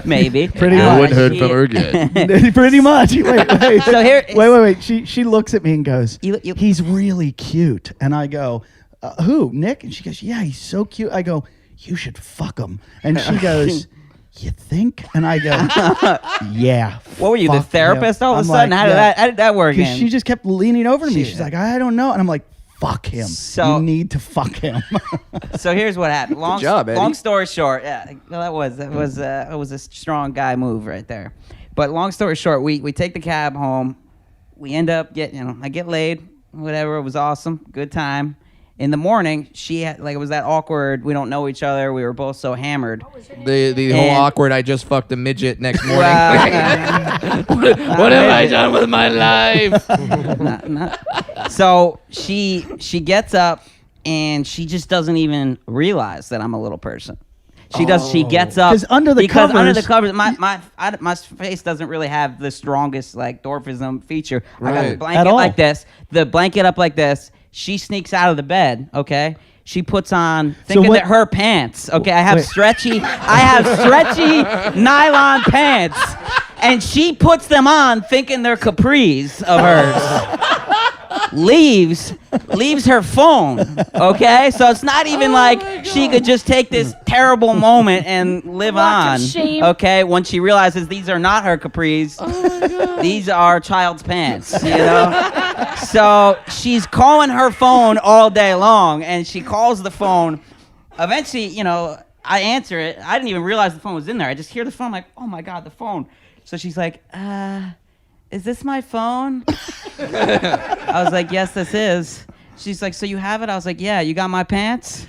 F: Maybe.
A: Pretty
C: No
A: much.
C: one heard
F: she-
C: from her again.
A: Pretty much. Wait.
F: So here-
A: wait. She looks at me and goes,
F: You-
A: "He's really cute." And I go, "Who? Nick?" And she goes, "Yeah, he's so cute." I go, "You should fuck him." And she goes, "You think?" And I go, "Yeah."
F: What were you, the
A: fuck him."
F: therapist all of a
A: I'm
F: sudden?
A: like,
F: How did that work?
A: Because
F: in?
A: she just kept leaning over to me.
F: She-
A: She's like, "I don't know." And I'm like, "Fuck him.
F: So-
A: you need to fuck him."
F: So here's what happened. Long,
C: job, Eddie.
F: long story short, yeah, well, that was a strong guy move right there. But long story short, we take the cab home. We end up I get laid, whatever. It was awesome, good time. In the morning, she had it was that awkward. We don't know each other. We were both so hammered.
C: The whole
F: And-
C: awkward. I just fucked a midget next morning.
F: Well,
C: what have I done with my life?
F: So she gets up and she just doesn't even realize that I'm a little person. She does. She gets up
A: 'Cause under the
F: under the
A: covers-
F: covers, my face doesn't really have the strongest Dwarfism feature. I got the
B: Right.
A: At
F: blanket
A: all.
F: like this, the blanket up like this. She sneaks out of the bed. Okay. She puts on thinking
A: what-
F: that her pants. Okay, I have
A: Wait.
F: stretchy nylon pants, and she puts them on thinking they're capris of hers. leaves her phone. Okay, so it's not even like she could just take this terrible moment and live
E: Walk of
F: on.
E: shame.
F: Okay, when she realizes these are not her capris, these are child's pants. So she's calling her phone all day long, and she calls the phone. Eventually, I answer it. I didn't even realize the phone was in there. I just hear the phone, like, oh my God, the phone. So she's like, is this my phone? I was like, yes, this is. She's like, so you have it? I was like, yeah, you got my pants?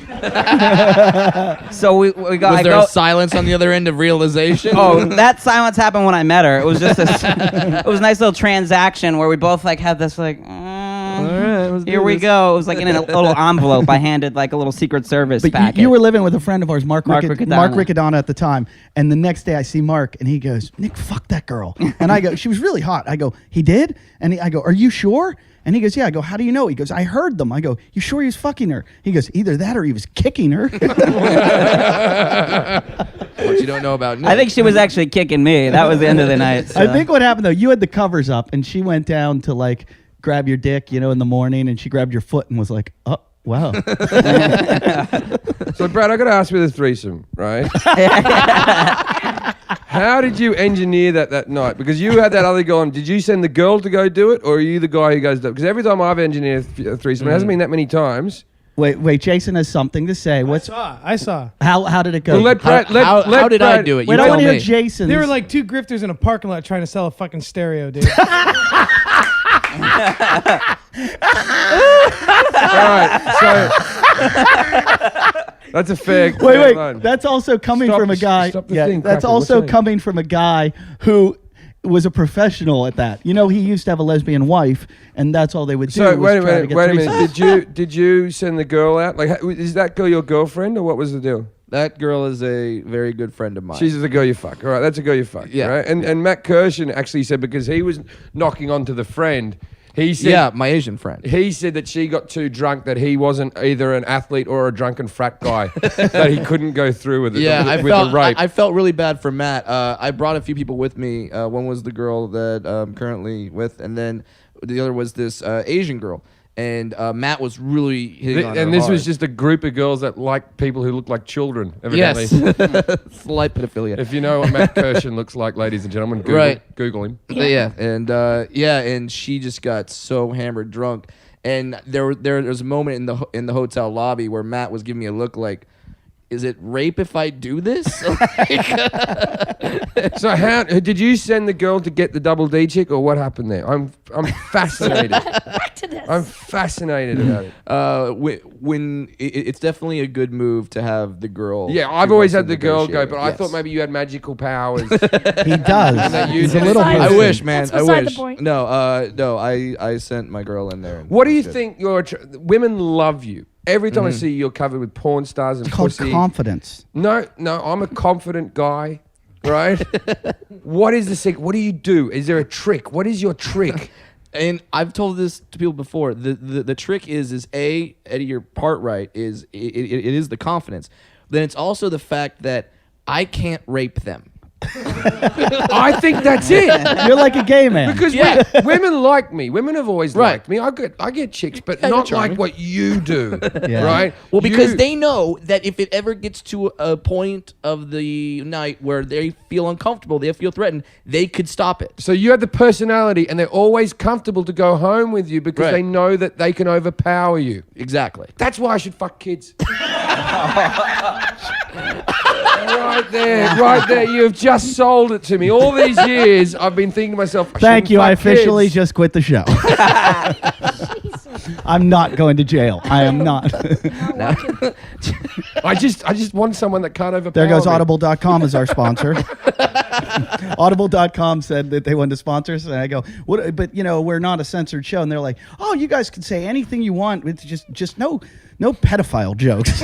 F: So we go.
C: Was
F: I
C: there
F: go,
C: a silence on the other end of realization?
F: Oh, that silence happened when I met her. It was just it was a nice little transaction where we both had this
C: let's do
F: here we
C: this.
F: go. It was like in a little envelope. I handed a little Secret Service
A: But
F: packet.
A: you were living with a friend of ours, Mark
F: Riccadonna.
A: Riccadonna at the time. And the next day I see Mark and he goes, "Nick, fuck that girl." And I go, "She was really hot." I go, "He did?" And I go, "Are you sure?" And he goes, "Yeah." I go, "How do you know?" He goes, "I heard them." I go, "You sure he was fucking her?" He goes, "Either that or he was kicking her."
C: What you don't know about Nick.
F: I think she was actually kicking me. That was the end of the night.
A: I
F: so.
A: think what happened though, you had the covers up and she went down to grab your dick, in the morning, and she grabbed your foot and was like, "Oh, wow."
B: So, Brad, I got to ask you the threesome, right? How did you engineer that night? Because you had that other guy on. Did you send the girl to go do it, or are you the guy who goes do it? Because every time I've engineered a threesome, it hasn't been that many times.
A: Wait, Jason has something to say.
G: I saw.
A: How did it go?
B: Well, let Brad,
C: how did I
B: Brad-
C: do it?
A: Wait,
C: You
A: I
C: tell
A: want to hear
C: me.
A: Jason's.
G: They were like two grifters in a parking lot trying to sell a fucking stereo, dude.
B: All right, so that's a fair.
A: Wait.
B: line.
A: That's also coming
B: Stop-
A: from a guy.
B: stop the
A: Yeah,
B: thing,
A: that's
B: Cracker, what's
A: also
B: that?
A: coming from a guy who was a professional at that. He used to have a lesbian wife, and that's all they would do.
B: So
A: was try to get
B: wait a
A: threesomes.
B: minute. Did you send the girl out? Is that girl your girlfriend, or what was the deal?
C: That girl is a very good friend of mine.
B: She's the girl you fuck. All right, that's a girl you fuck.
C: Yeah.
B: Right? And Matt Kirshen actually said, because he was knocking onto the friend, he said,
C: yeah, my Asian friend.
B: he said that she got too drunk, that he wasn't either an athlete or a drunken frat guy, that he couldn't go through with it.
C: Yeah,
B: with
C: I
B: the rape.
C: I felt really bad for Matt. I brought a few people with me. One was the girl that I'm currently with, and then the other was this Asian girl. And Matt was really hitting on her
B: and this
C: hard.
B: was just a group of girls that like people who look like children, evidently.
C: Yes. Slight pedophilia.
B: If you know what Matt Kirshen looks like, ladies and gentlemen, Google him.
C: Yeah, and she just got so hammered drunk, and there was a moment in the hotel lobby where Matt was giving me a look like, is it rape if I do this?
B: So how did you send the girl to get the double D chick, or what happened there? I'm fascinated.
E: Back to this.
B: I'm fascinated about it.
C: When it's definitely a good move to have the girl.
B: Yeah, I've
C: do
B: always
C: most
B: had
C: of
B: the girl go, but I
C: Yes.
B: thought maybe you had magical powers.
A: He does.
B: that you
A: He's a
B: did.
A: little.
E: I
C: I
A: pussy.
C: wish, man.
E: That's
C: I
E: beside
C: wish.
E: the point.
C: No, I sent my girl in there. And
B: What do you
C: good.
B: think? Women love you. Every time I see you, you're covered with porn stars and
A: It's called
B: pussy.
A: confidence.
B: No, I'm a confident guy, right? What is the secret? What do you do? Is there a trick? What is your trick?
C: And I've told this to people before. The trick is Eddie, your part right is it is the confidence. Then it's also the fact that I can't rape them.
B: I think that's it.
A: You're like a gay man.
B: Because
C: Yeah.
B: women like me. Women have always
C: Right.
B: liked me. I get chicks, but
C: Yeah, you're
B: not
C: charming.
B: like what you do,
A: Yeah.
B: right?
C: Well, because
B: You-
C: they know that if it ever gets to a point of the night where they feel uncomfortable, they feel threatened, they could stop it.
B: So you have the personality, and they're always comfortable to go home with you because
C: Right.
B: they know that they can overpower you.
C: Exactly.
B: That's why I should fuck kids. Right there. You've just sold it to me. All these years, I've been thinking to myself,
A: Thank you. I officially
B: kids.
A: just quit the show. I'm not going to jail. I am not.
B: I just want someone that can't overpower
A: There goes
B: me.
A: Audible.com as our sponsor. Audible.com said that they wanted to sponsor us, and I go, "What? But we're not a censored show." And they're like, "Oh, you guys can say anything you want. It's just no pedophile jokes."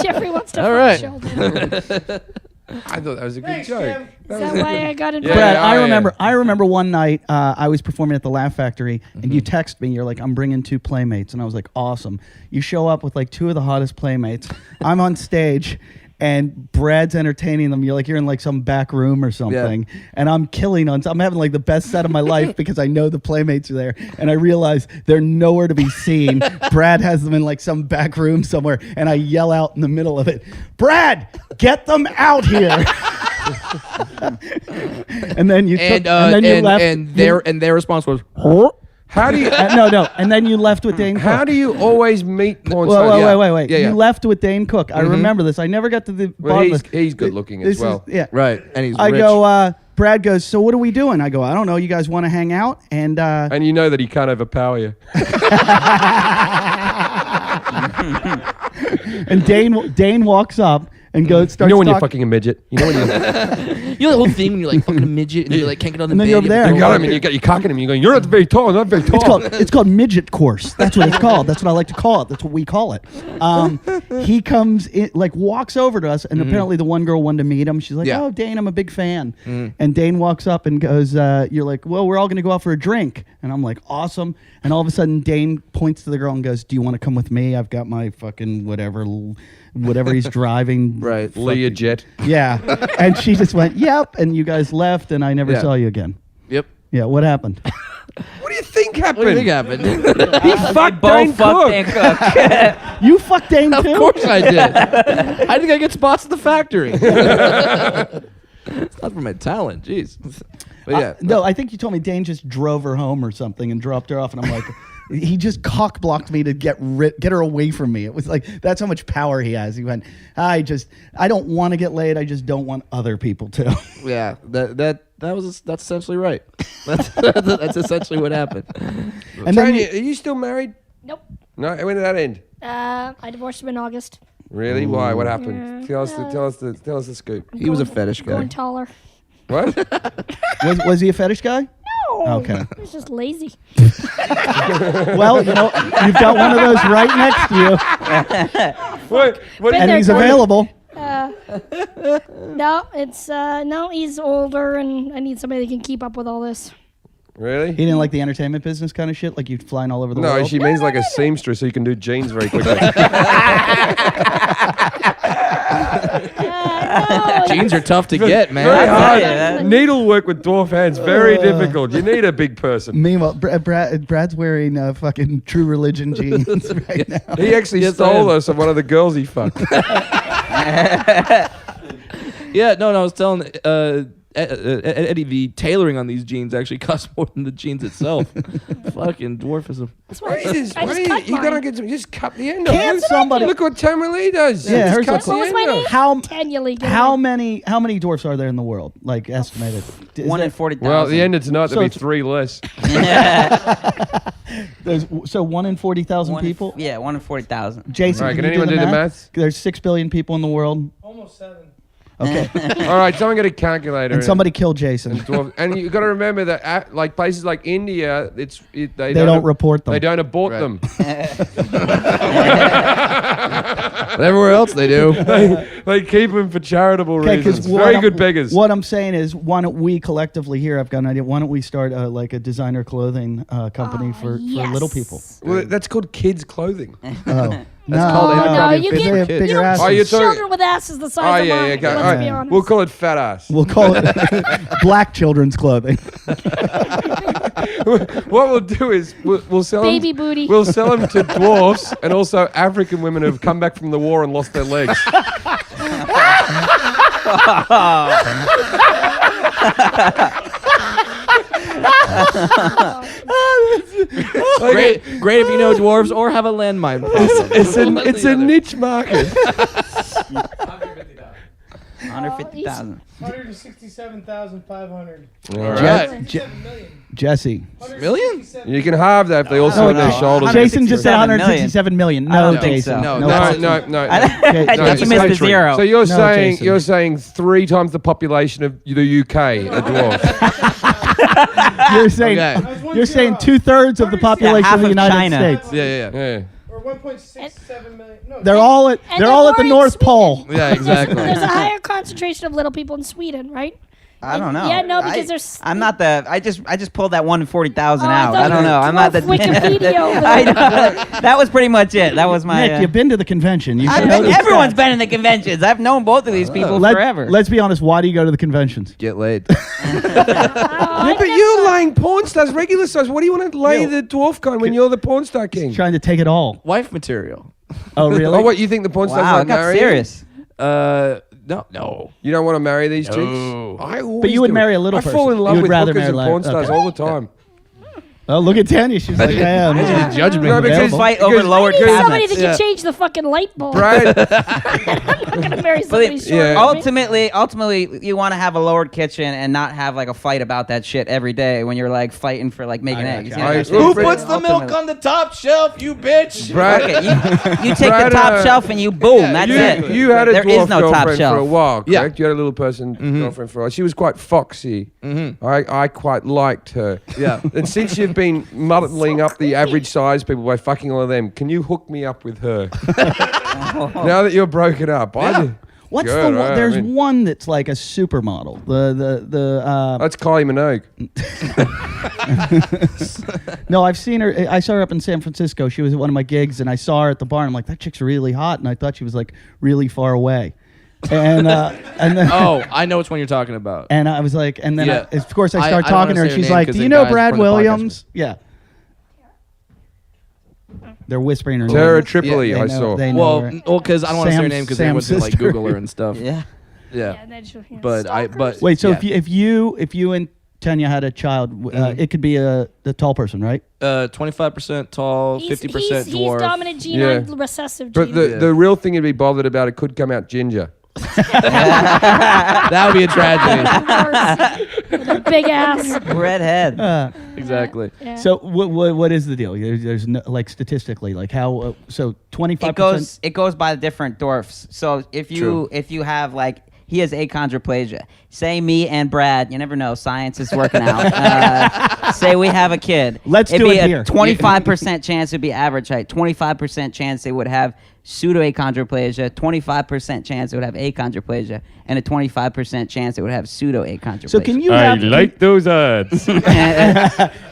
E: Jeffrey wants to
C: All
E: fuck
C: right.
E: Sheldon.
B: I thought that was a good joke.
E: Is that why I got invited?
A: Brad,
B: Yeah,
A: I remember one night I was performing at the Laugh Factory, and you text me. You're like, "I'm bringing 2 Playmates," and I was like, "Awesome." You show up with like 2 of the hottest Playmates. I'm on stage, and Brad's entertaining them. You're in like some back room or something, and I'm killing on. I'm having like the best set of my life because I know the Playmates are there, and I realize they're nowhere to be seen. Brad has them in like some back room somewhere, and I yell out in the middle of it, "Brad, get them out here!" And then you took, and then you left,
C: and their response was,
B: How do you?
A: no, and then you left with Dane Cook.
B: How do you always meet porn stars?
A: Wait.
C: Yeah, yeah.
A: You left with Dane Cook. I remember this. I never got to the
B: Well,
A: bottom of it.
B: he's good looking as well.
C: right, and he's
A: I
C: rich.
A: go, Brad goes, "So what are we doing?" I go, "I don't know. You guys want to hang out?" And
B: And you know that he can't overpower you.
A: and Dane walks up and goes, starts
B: You know when you're
A: talking.
B: fucking a midget. You know when you're.
C: You know the whole thing when you're like fucking a midget and you like can't get on the
A: And then
C: bed.
A: you're over there.
B: You got him and you're cocking him. You're going, "You're not very tall. I'm not very tall."
A: It's called midget course. That's what it's called. That's what I like to call it. That's what we call it. He comes in, like walks over to us, and apparently the one girl wanted to meet him. She's like,
C: Yeah.
A: "Oh, Dane, I'm a big fan." And Dane walks up and goes, "You're like, well, we're all going to go out for a drink." And I'm like, "Awesome." And all of a sudden, Dane points to the girl and goes, "Do you want to come with me? I've got my fucking whatever he's driving."
C: Right.
B: Learjet.
A: Yeah. And she just went, "Yep." And you guys left, and I never
C: Yeah.
A: saw you again.
C: Yep.
A: Yeah. What happened?
B: What do you think happened?
C: What do you think happened?
B: He fucked Dane
F: Both fucked
B: Cook.
F: Dane Cook.
A: You fucked Dane
C: Of
A: too?
C: course I did. I think I get spots at the factory. It's not for my talent, jeez. But yeah,
A: No, I think you told me Dane just drove her home or something and dropped her off, and I'm like, he just cock blocked me to get her away from me. It was like that's how much power he has. He went, I don't want to get laid. I just don't want other people to.
C: yeah, that's essentially right. That's essentially what happened.
A: And then
B: Tanya, are you still married?
E: Nope.
B: No. When did that end?
E: I divorced him in August.
B: Really? Why? What happened? Tell us the scoop.
C: He was a fetish guy.
E: Going taller.
B: What?
A: was he a fetish guy?
E: No.
A: Okay.
E: He's just lazy.
A: Well, you've got one of those right next to you,
B: What?
E: Been
A: and
E: there,
A: he's
E: done it.
A: available.
E: No, it's no. He's older, and I need somebody that can keep up with all this.
B: Really?
A: He didn't like the entertainment business kind of shit, like you flying all over the world.
B: No, she means like a seamstress, so you can do jeans very quickly.
E: No,
C: Jeans are tough to get, man.
B: Very hard.
F: Yeah.
B: Needlework with dwarf hands, very difficult. You need a big person.
A: Meanwhile, Brad's wearing fucking True Religion jeans right now.
B: He actually stole us of one of the girls he fucked.
C: Yeah, no, I was telling Eddie, the tailoring on these jeans actually costs more than the jeans itself. Fucking dwarfism.
E: That's why
B: You gotta get some. Just cut the end off.
A: Can't somebody?
B: Look what Tamara Lee does.
A: Yeah,
B: Just
A: hers
B: cut
A: looks
B: the
E: What was
B: end
E: my
B: off.
E: name?
A: How
E: Tanya Lee.
A: how many dwarfs are there in the world? Like estimated. Is
F: 1
A: there-
F: in 40,000.
B: Well, at the end of tonight,
A: So
B: there'll be
A: it's-
B: 3 less.
A: so 1 in 40,000 people.
F: Yeah, 1 in 40,000.
A: Jason,
B: All right,
A: can
B: can
A: you
B: anyone do the maths?
A: There's 6 billion people in the world.
G: Almost 7.
A: Okay,
B: All right, someone get a calculator.
A: and somebody killed Jason.
B: And you got to remember that, like places like India, they
A: don't report them.
B: They don't abort
C: Right.
B: them.
C: But everywhere else they do.
B: They keep them for charitable
A: Okay,
B: reasons.
A: what
B: Very
A: I'm-
B: good beggars.
A: What I'm saying is, why don't we collectively here? I've got an idea. Why don't we start like a designer clothing company for little people?
B: Well, that's called kids' clothing.
A: Oh,
C: That's called
E: No,
C: Abercrombie
E: you
C: and
E: get-
C: Fitch
E: you
C: for kids.
A: bigger
E: don't
A: asses.
B: Oh, you're
E: see
B: talking-
E: children with asses the size
B: Oh,
E: of
B: yeah,
E: mine.
B: yeah. Okay.
E: Let's
B: All
E: be
B: right.
E: honest.
B: We'll call it fat ass.
A: We'll call it black children's clothing.
B: What we'll do is we'll sell
E: Baby
B: them,
E: booty.
B: We'll sell them to dwarfs and also African women who have come back from the war and lost their legs.
C: Great if you know dwarves or have a landmine problem.
B: It's a niche market.
F: 150,000.
G: 167,500.
B: All right.
A: Jesse.
C: Million?
B: You can halve that if they also have their shoulders.
A: Jason just said
F: 167
A: 167 million.
F: I
A: No,
F: don't think
A: Jason.
F: so.
B: No.
C: No,
F: I
A: Okay,
F: think
A: no,
F: you missed the zero.
B: So you're
A: No,
B: saying
A: Jason.
B: you're saying 3 times the population of the UK are dwarfs.
A: You're saying
C: Okay.
A: you're saying 2/3 of the population
F: half
A: of the
F: of
A: United
F: China.
A: States.
C: Yeah.
B: Yeah.
G: Or 1.67 million. No,
A: They're all at
E: And
A: they're all at the
E: more in
A: North
E: Sweden.
A: Pole.
C: Yeah, exactly.
E: There's a higher concentration of little people in Sweden, right?
F: I don't know.
E: Yeah, no, because there's.
F: I'm not the. I just pulled that 1 in 40,000
E: Oh, I
F: out.
E: thought
F: I don't
E: you
F: know. I'm not the.
E: drove Wikipedia over
F: I
E: there.
F: know. That was pretty much it. That was my.
A: Nick, you've been to the convention. You should know these
F: Everyone's
A: stats.
F: been in the conventions. I've known both of these people forever.
A: Let's be honest. Why do you go to the conventions?
C: Get laid.
B: Yeah, but you're laying porn stars, regular stars. What do you want to lay
A: Yeah.
B: the dwarf kind when you're the porn star king?
A: Trying to take it all.
C: Wife material.
A: Oh, really?
B: Oh, what you think the porn stars
F: Wow,
B: like
F: it got
B: marry?
F: serious.
C: No.
B: You don't want to marry these chicks?
C: No.
B: I always
A: But you would
B: do.
A: marry a little
B: I
A: person.
B: fall in
A: You
B: love
A: would
B: with
A: rather
B: hookers and
A: marry
B: porn
A: like-
B: stars
A: okay.
B: all the time.
A: Oh, look at Tanya. She's like, yeah. I'm
C: Judgment.
B: No, because-
A: available.
F: Fight over
B: because-
F: lower
E: I need somebody
F: cabinets.
E: that can change the fucking light bulb.
B: Brad,
E: I'm not gonna marry somebody short.
B: yeah.
E: of me.
F: Ultimately, you want to have a lowered kitchen and not have like a fight about that shit every day when you're like fighting for like making eggs. You know what I'm saying?
B: Who
C: Who puts the milk on the top shelf, you bitch?
B: Brad,
F: Okay, you take
B: Brad,
F: the top shelf and you boom. That's it.
B: you had a
F: There
B: dwarf
F: is no top
B: girlfriend
F: shelf.
B: for a while,
C: Yeah.
B: correct? You had a little person girlfriend for a while. She was quite foxy. I quite liked her.
C: Yeah.
B: And since you've been muddling up the average size people by fucking all of them, can you hook me up with her? Now that you're broken up,
A: What's
B: Good,
A: the one?
B: right,
A: There's
B: I mean-
A: one that's like a supermodel. The
B: that's Kylie Minogue.
A: no, I've seen her. I saw her up in San Francisco. She was at one of my gigs, and I saw her at the bar. I'm like, that chick's really hot, and I thought she was like really far away. And then
C: Oh, I know which one you're talking about.
A: and I was like, and then
C: Yeah.
A: of course I
C: I
A: start
C: don't
A: talking to her,
C: wanna
A: and
C: say her
A: she's
C: name
A: like,
C: 'cause
A: do
C: the
A: you know
C: guys
A: Brad
C: from the podcast
A: Williams? Yeah. They're whispering her
B: Tara
A: name.
B: Tripoli,
A: They
B: I
A: know-
B: saw.
A: they know
C: Well,
A: her.
C: because I don't want to say her
A: Sam's-
C: name because they
A: Sam's
C: would like
A: sister.
C: Google her and stuff.
F: Yeah.
C: Yeah.
E: Yeah.
C: But
A: Wait, so
C: yeah.
A: if you and Tanya had a child, it could be a tall person, right?
C: 25% tall, 50%
E: He's
C: dwarf.
E: dominant gene,
B: Yeah.
E: I'm recessive
B: But
E: gene.
B: the real thing you'd be bothered about, it could come out ginger.
C: That would be a tragedy.
E: With a big ass.
F: Redhead.
C: Exactly.
E: Yeah.
A: So what is the deal? There's no, like statistically, like how so 25%.
F: It goes by the different dwarfs. So if you have like he has achondroplasia. Say me and Brad, you never know, science is working out. Say we have a kid.
A: Let's
F: It'd
A: do
F: be
A: it
F: a
A: here.
F: 25% chance it'd be average height, 25% chance they would have pseudoachondroplasia, 25% chance it would have achondroplasia, and a 25% chance it would have pseudoachondroplasia.
A: So can you
H: I
A: have,
H: like those odds.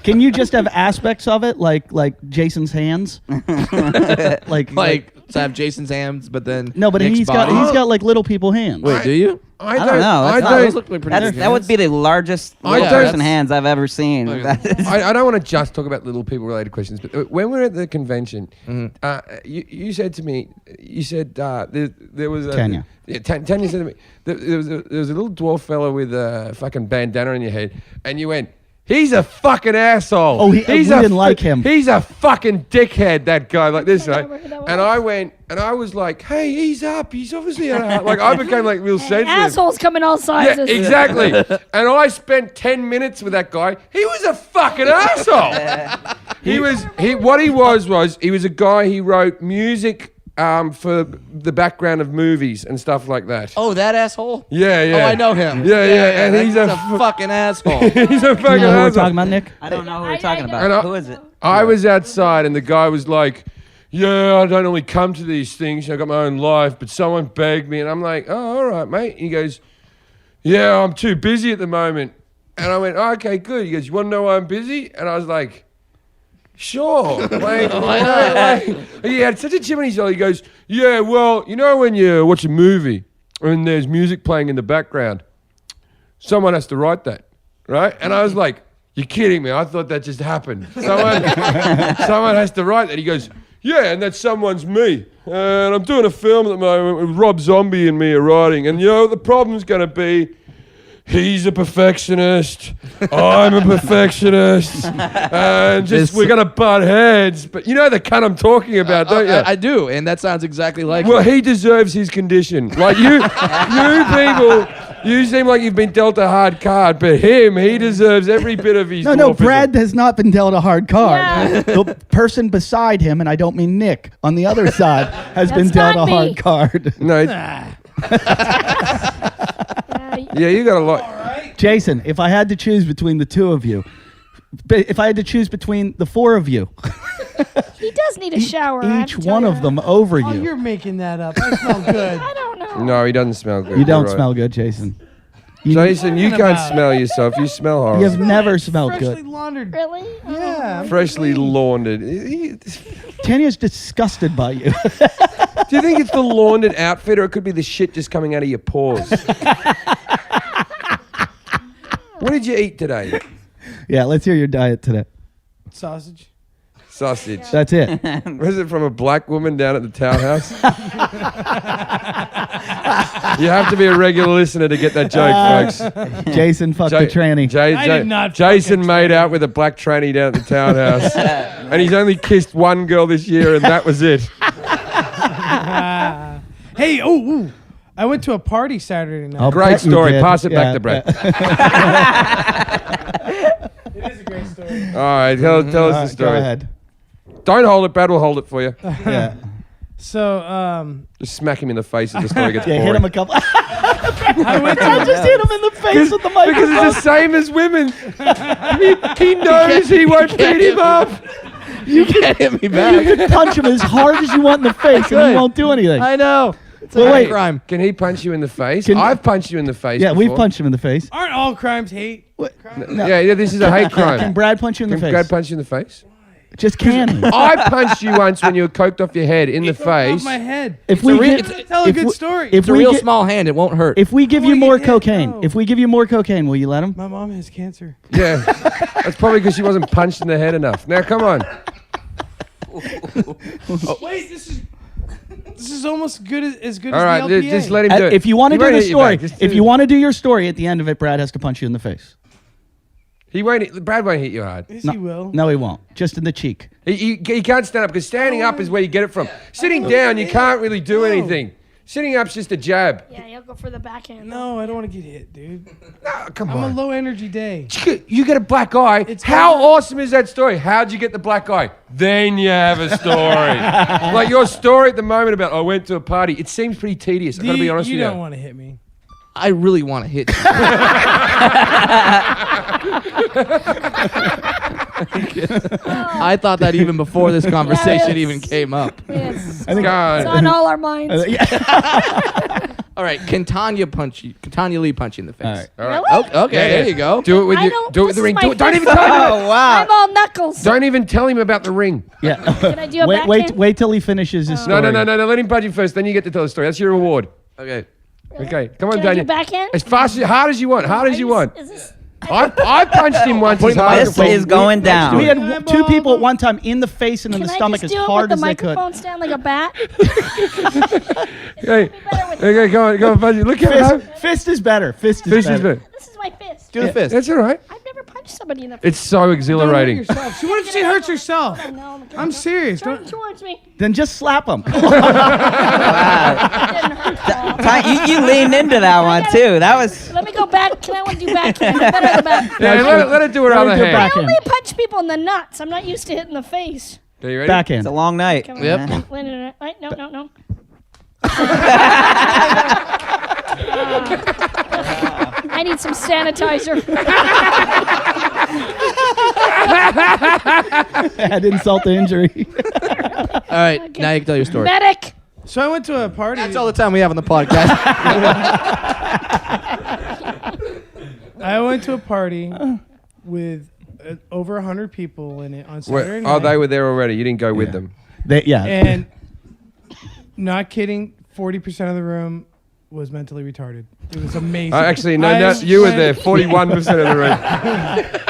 A: can you just have aspects of it like Jason's hands? like
C: to have Jason's hands, but then
A: no, but
C: Nick's
A: he's
C: body.
A: got like little people hands.
C: Wait, do you?
F: I don't know.
B: I
F: That's not-
B: don't-
C: Those look like pretty big
F: that would
C: hands.
F: be the largest
B: I
F: little
B: don't-
F: person hands I've ever seen.
B: I don't want to just talk about little people related questions, but when we were at the convention, you said to me, there was a,
A: Tanya.
B: Yeah, Tanya said to me, there was a little dwarf fella with a fucking bandana on your head, and you went, he's a fucking asshole.
A: Oh, we
B: he's
A: didn't like him.
B: He's a fucking dickhead, that guy, like this, right?
E: remember who that was.
B: And I went, and I was like, hey, he's up. He's obviously like, I became like real sensitive.
E: Assholes come in all
B: Yeah,
E: sizes.
B: exactly. And I spent 10 minutes with that guy. He was a fucking asshole. He was a guy, he wrote music for the background of movies and stuff like that.
C: Oh, that asshole?
B: Yeah.
C: Oh, I know him.
B: Yeah. And he's a
C: fucking asshole.
B: he's a fucking
A: You know who we're
B: asshole.
A: talking about, Nick?
F: I don't know who we're
E: I
F: talking
E: know.
F: about.
B: And I-
F: Who is it?
B: I was outside and the guy was like, yeah, I don't normally come to these things. I got my own life, but someone begged me. And I'm like, oh, all right, mate. He goes, yeah, I'm too busy at the moment. And I went, oh, okay, good. He goes, you want to know why I'm busy? And I was like, sure. He had such a chip on his shoulder. He goes, yeah, well, you know when you watch a movie and there's music playing in the background, someone has to write that, right? And I was like, you're kidding me. I thought that just happened. Someone has to write that. He goes, yeah, and that someone's me. And I'm doing a film at the moment with Rob Zombie and me are writing. And, the problem's going to be he's a perfectionist. I'm a perfectionist. And we're going to butt heads. But you know the cunt I'm talking about, don't you?
C: I do, and that sounds exactly like
B: Well,
C: him.
B: he deserves his condition. Like you people, you seem like you've been dealt a hard card, but he deserves every bit of his.
A: No,
B: dwarfism.
A: Brad has not been dealt a hard card.
E: Yeah.
A: The person beside him, and I don't mean Nick, on the other side, has been
E: That's
A: dealt a
E: not me.
A: hard card.
B: No, yeah, you got a lot.
A: Jason, if I had to choose between the two of you, if I had to choose between the four of you,
E: He does need a shower. I have
A: each
E: to tell
A: one
E: you
A: of
E: that.
A: them over
G: Oh,
A: you.
G: you're making that up. I smell good.
E: I don't know.
B: No, he doesn't smell good.
A: You don't
B: You're right.
A: smell good, Jason.
B: Jason, you
G: Talking
B: can't
G: about-
B: smell yourself. You smell
A: You
B: horrible.
A: have never smelled
G: Freshly
A: good.
G: laundered.
E: Really?
G: Yeah. I'm
B: Freshly
G: clean.
B: laundered.
A: Tanya's disgusted by you.
B: Do you think it's the laundered outfit, or it could be the shit just coming out of your pores? What did you eat today?
A: Yeah, let's hear your diet today.
G: Sausage.
B: Sausage.
A: That's it.
B: Was it from a black woman down at the townhouse? You have to be a regular listener to get that joke, folks.
A: Jason fucked a tranny.
G: I did not
B: Jason
G: fuck a
B: made
G: tranny.
B: out with a black tranny down at the townhouse. And he's only kissed one girl this year, and that was it.
G: Hey, ooh. I went to a party Saturday night.
A: I'll
B: Great
A: bet you
B: story.
A: did.
B: Pass it back
A: Yeah,
B: to Brad.
G: It is a great story.
B: All right, tell us
A: All
B: the
A: right,
B: story.
A: Go ahead.
B: Don't hold it. Brad will hold it for you.
A: Yeah.
G: So,
B: Just smack him in the face as the story gets
A: Yeah,
B: boring.
A: hit him a couple.
G: I went to
A: I just hit him in the face with the
B: Because
A: microphone.
B: it's the same as women. He knows he won't beat him up.
C: You can't hit me
A: You
C: back.
A: can punch him as hard as you want in the face, and he won't do anything.
C: I know. It's
A: Well,
C: a
A: wait.
C: crime.
B: Can he punch you in the face?
A: Can-
B: I've punched you in the face.
A: Yeah, we've
B: before.
A: punched him in the face.
G: Aren't all crimes hate?
A: No.
B: Yeah, this is a hate crime.
A: Can Brad punch you in the
B: Can
A: face?
B: Brad punch you in the face?
A: Just can he?
B: I punched you once when you were coked off your head in the
G: Off
B: face.
G: my head.
A: If we
C: real-
A: give,
G: Tell a
A: if
G: good
A: we-
G: story.
A: If
C: It's a
A: we
C: real
A: gi-
C: small hand. It won't hurt.
A: if we give
G: I
A: you
G: wanna
A: more
G: get hit,
A: cocaine,
G: no.
A: if we give you more cocaine, will you let him?
G: My mom has cancer.
B: Yeah, that's probably because she wasn't punched in the head enough. Now, come on.
G: Wait, this is almost good as good
B: All
G: as
B: right,
G: the LPA.
B: just let him do it.
A: If you want to
B: He
A: do
B: won't
A: the
B: hit you
A: story,
B: back. Just
A: if
B: do
A: you
B: it.
A: want to do your story, at the end of it, Brad has to punch you in the face.
B: Brad won't hit you hard.
G: Yes, he will.
A: No, he won't. Just in the cheek.
B: He can't stand up because standing up is where you get it from. Sitting down, you can't really do anything. Sitting up's just a jab.
E: Yeah, you'll go for the backhand.
G: No, I don't want to get hit, dude.
B: No, come
G: I'm a
B: on.
G: low energy day.
B: You get a black eye.
G: It's
B: How
G: not-
B: awesome is that story? How'd you get the black eye? Then you have a story. Like your story at the moment about I went to a party. It seems pretty tedious. I gotta be honest
G: You
B: with
G: don't
B: you.
G: want to hit me.
C: I really want to hit you. I thought that even before this conversation even came up.
E: Yes.
B: God.
E: It's on all our minds.
C: All right, can Tanya Lee punch you in the face?
A: All
B: right.
C: Okay,
B: Yeah,
C: there
B: yeah.
C: you go.
B: Do it with
E: I
B: your,
E: don't-
B: do it with
E: this
B: the
E: is
B: ring.
E: my
B: Do it. Don't
E: first
B: even tell him.
F: Oh wow!
E: I'm all knuckles.
B: Don't even tell him about the ring.
A: Yeah.
E: Can I do a
A: wait,
E: backhand?
A: wait till he finishes his
B: No,
A: story.
B: no. Let him punch you first. Then you get to tell the story. That's your reward.
C: Okay.
B: Okay. Come on,
E: Can I do
B: Daniel.
E: backhand?
B: As fast, hard as you want. Hard as you want.
E: Is this?
B: I punched him once.
C: Putting
B: as
C: the
B: hard as-
F: This is going down.
A: We had two people at one time in the face and in
E: Can
A: the
E: I
A: stomach
E: just
A: as
E: do it
A: hard
E: with
A: as
E: the
A: they could.
E: microphone stand like a bat?
B: Okay.
E: better with
B: Okay, go on, punch you. Look at him.
A: Fist is better. Fist is
B: Fist
A: better.
B: is better.
E: This is my fist.
C: Do the fist.
B: That's all right.
E: I've never punched somebody in the face.
B: It's so exhilarating.
G: Yourself. So what if she hurts herself?
E: No,
G: I'm serious.
E: turn
G: Don't,
E: towards me.
A: Then just slap him.
E: It didn't hurt.
F: You leaned into that one too. That was.
E: Let me go back. Can I want to do backhand? I'm better at the back.
B: Yeah, let it do her
A: Let
B: other
A: her do
B: hand.
E: I
A: backhand.
E: only punch people in the nuts. I'm not used to hitting the face.
B: Are you ready?
A: Backhand.
F: It's a long night.
E: Come on.
C: Yep.
E: Land it in- Right? No. I need some sanitizer.
A: Add insult to injury.
C: All right, now you can tell your story.
E: Medic.
G: so I went to a party.
C: That's all the time we have on the podcast.
G: I went to a party with over 100 people in it on Saturday night.
B: Oh, they were there already. You didn't go with them.
G: And not kidding, 40% of the room was mentally retarded. It was amazing.
B: Actually, no,
G: I
B: you were
G: went-
B: there. 41% of the room.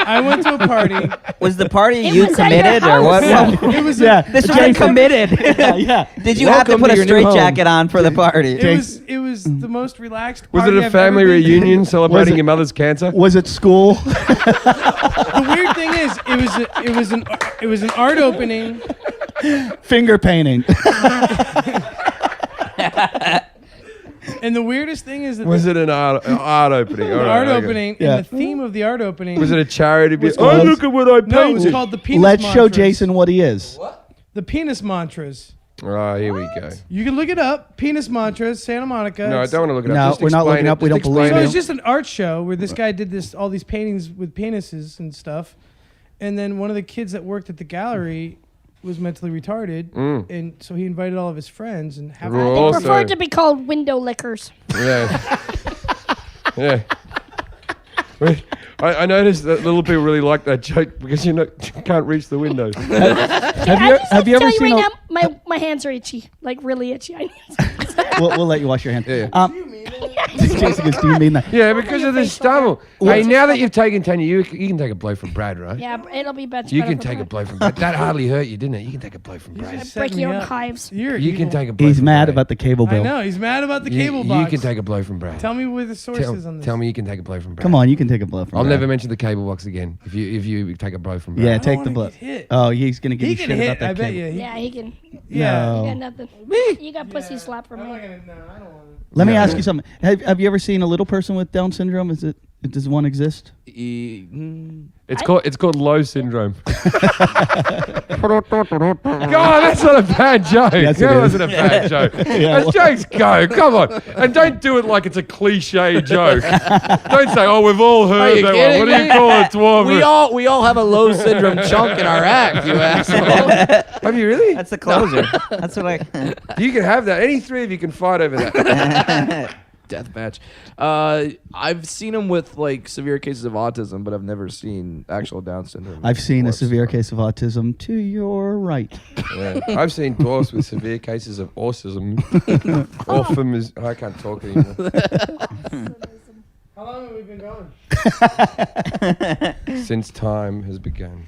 G: I went to a party.
F: Was the party
E: It
F: you
E: was at your
F: committed or what?
E: house.
F: what-
G: It was
F: This was committed.
A: yeah.
F: Did you have to
C: Welcome
F: put
C: to
F: a
C: your new
F: straight
C: home.
F: jacket on for the party?
G: It was the most relaxed
B: Was
G: party
B: it a
G: I've
B: family
G: ever been to.
B: reunion celebrating
A: it-
B: your mother's cancer?
A: Was it school?
G: The weird thing is, it was an art opening.
A: Finger painting.
G: And the weirdest thing is that
B: Was it an art opening? All
G: the
B: right,
G: art
B: okay.
G: opening
A: Yeah.
G: and the theme of the art opening
B: Was it a charity?
G: Was
B: Oh,
G: called-
B: look at what I painted.
G: No, it was called the penis
A: Let's show
G: mantras.
A: Jason what he is.
G: The penis mantras.
B: Oh, here we go.
G: You can look it up. Penis mantras, Santa Monica.
B: No, I
G: It's-
B: don't want to look it up.
A: No,
B: Just
A: we're not
B: explain
A: looking
B: it.
A: up. We
B: Just
A: don't believe
G: So
B: explain
G: it's
B: it.
G: just an art show where this guy did all these paintings with penises and stuff, and then one of the kids that worked at the gallery was mentally retarded, and so he invited all of his friends and have.
B: Well,
E: They
B: also-
E: prefer to be called window lickers.
B: Yeah. Yeah. I noticed that little people really like that joke because you can't reach the window.
A: Have
E: I
A: you
E: just
A: have you
E: to
A: ever
E: tell
A: seen?
E: you
A: A,
E: right now, my hands are itchy, like really itchy. I need
A: we'll let you wash your hand.
B: Yeah.
A: Jason goes, do you mean that?
B: Yeah, because of the
E: face
B: stubble.
E: over.
B: Hey, now that you've taken Tanya, you can take a blow from Brad, right?
E: Yeah, it'll be better.
B: You can take a blow from Brad. That hardly hurt you, didn't it? You can take a blow from
G: He's
B: Brad.
G: just set
E: Break
G: me
E: your
G: up.
E: hives.
G: You're
B: You can
G: evil.
B: take a blow
A: He's
B: from
A: mad
B: Brad.
A: about the cable
G: I
A: bill.
G: know he's mad about the cable
B: You
G: box.
B: can take a blow from Brad.
G: Tell me where the source is on this.
B: Tell me you can take a blow from Brad.
A: Come on, you can take a blow from.
B: I'll
A: Brad.
B: never mention the cable box again. If you take a blow from Brad.
A: Yeah,
G: I don't
A: take the
G: wanna
A: blow.
G: get hit.
A: Oh, he's gonna give
G: He
A: you
G: can
A: shit
G: hit.
A: about that
G: I bet
A: cable.
G: you.
E: Yeah, he can.
G: Yeah.
E: You
A: No.
E: got nothing. You got pussy slap from
G: I'm not
E: me.
G: gonna. No, I don't want to.
A: Let me
B: No.
A: ask you something. Have you ever seen a little person with Down syndrome? Does one exist?
B: It's called low syndrome. God, that's not a bad joke.
A: Yes, it
B: that
A: is.
B: wasn't a bad joke.
A: Yeah,
B: Those jokes go. Come on. And don't do it like it's a cliche joke. Don't say, oh, we've all
C: Are
B: heard
C: you
B: that one.
C: kidding
B: What do
C: me?
B: you call it, dwarf?
C: We all have a low syndrome chunk in our act, you asshole.
B: Have you really?
F: That's the closer. That's what I.
B: You can have that. Any three of you can fight over that.
C: Death match. I've seen him with like severe cases of autism, but I've never seen actual Down syndrome.
A: I've seen a
C: dwarfs.
A: severe case of autism to your right.
B: Yeah. I've seen dwarfs with severe cases of autism. Orphan is. I can't talk anymore.
G: How long have we been going?
B: Since time has begun.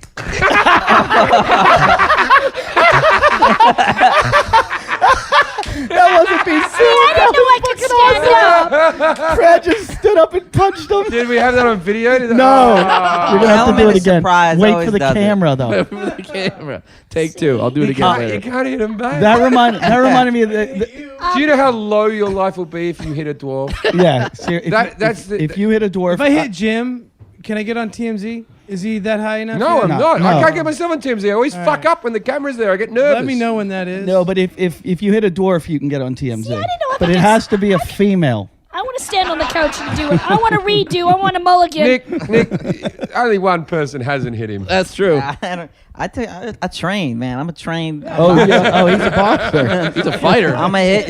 A: That wasn't being
E: I didn't know I could stand up.
A: Brad just stood up and punched him.
B: Did we have that on video?
A: No, you're gonna have to do
F: Element
A: it
F: of
A: again.
F: surprise
A: Wait
F: always
A: for the
F: does it.
A: camera though.
C: For the camera. Take two. I'll do it again
B: You
C: later.
B: can't hit him back.
A: That reminded me of the
B: Do you know how low your life will be if you hit a dwarf?
A: yeah. If you hit a dwarf,
G: If I hit Jim, can I get on TMZ? Is he that high enough?
B: No,
G: yet?
B: I'm not.
A: no.
B: I can't get myself on TMZ. I always
G: All
B: fuck
G: right.
B: up when the camera's there. I get nervous.
G: Let me know when that is.
A: no, but if you hit a dwarf, you can get on TMZ.
E: See, I didn't know I
A: but
E: could
A: it has to be a female.
E: I want want to stand on the couch and do it. I want to redo. I want a mulligan.
B: Nick, only one person hasn't hit him.
C: That's true.
F: I train, man. I'm a trained.
A: Oh, yeah. Oh, he's a boxer.
C: He's a fighter.
F: I'm gonna hit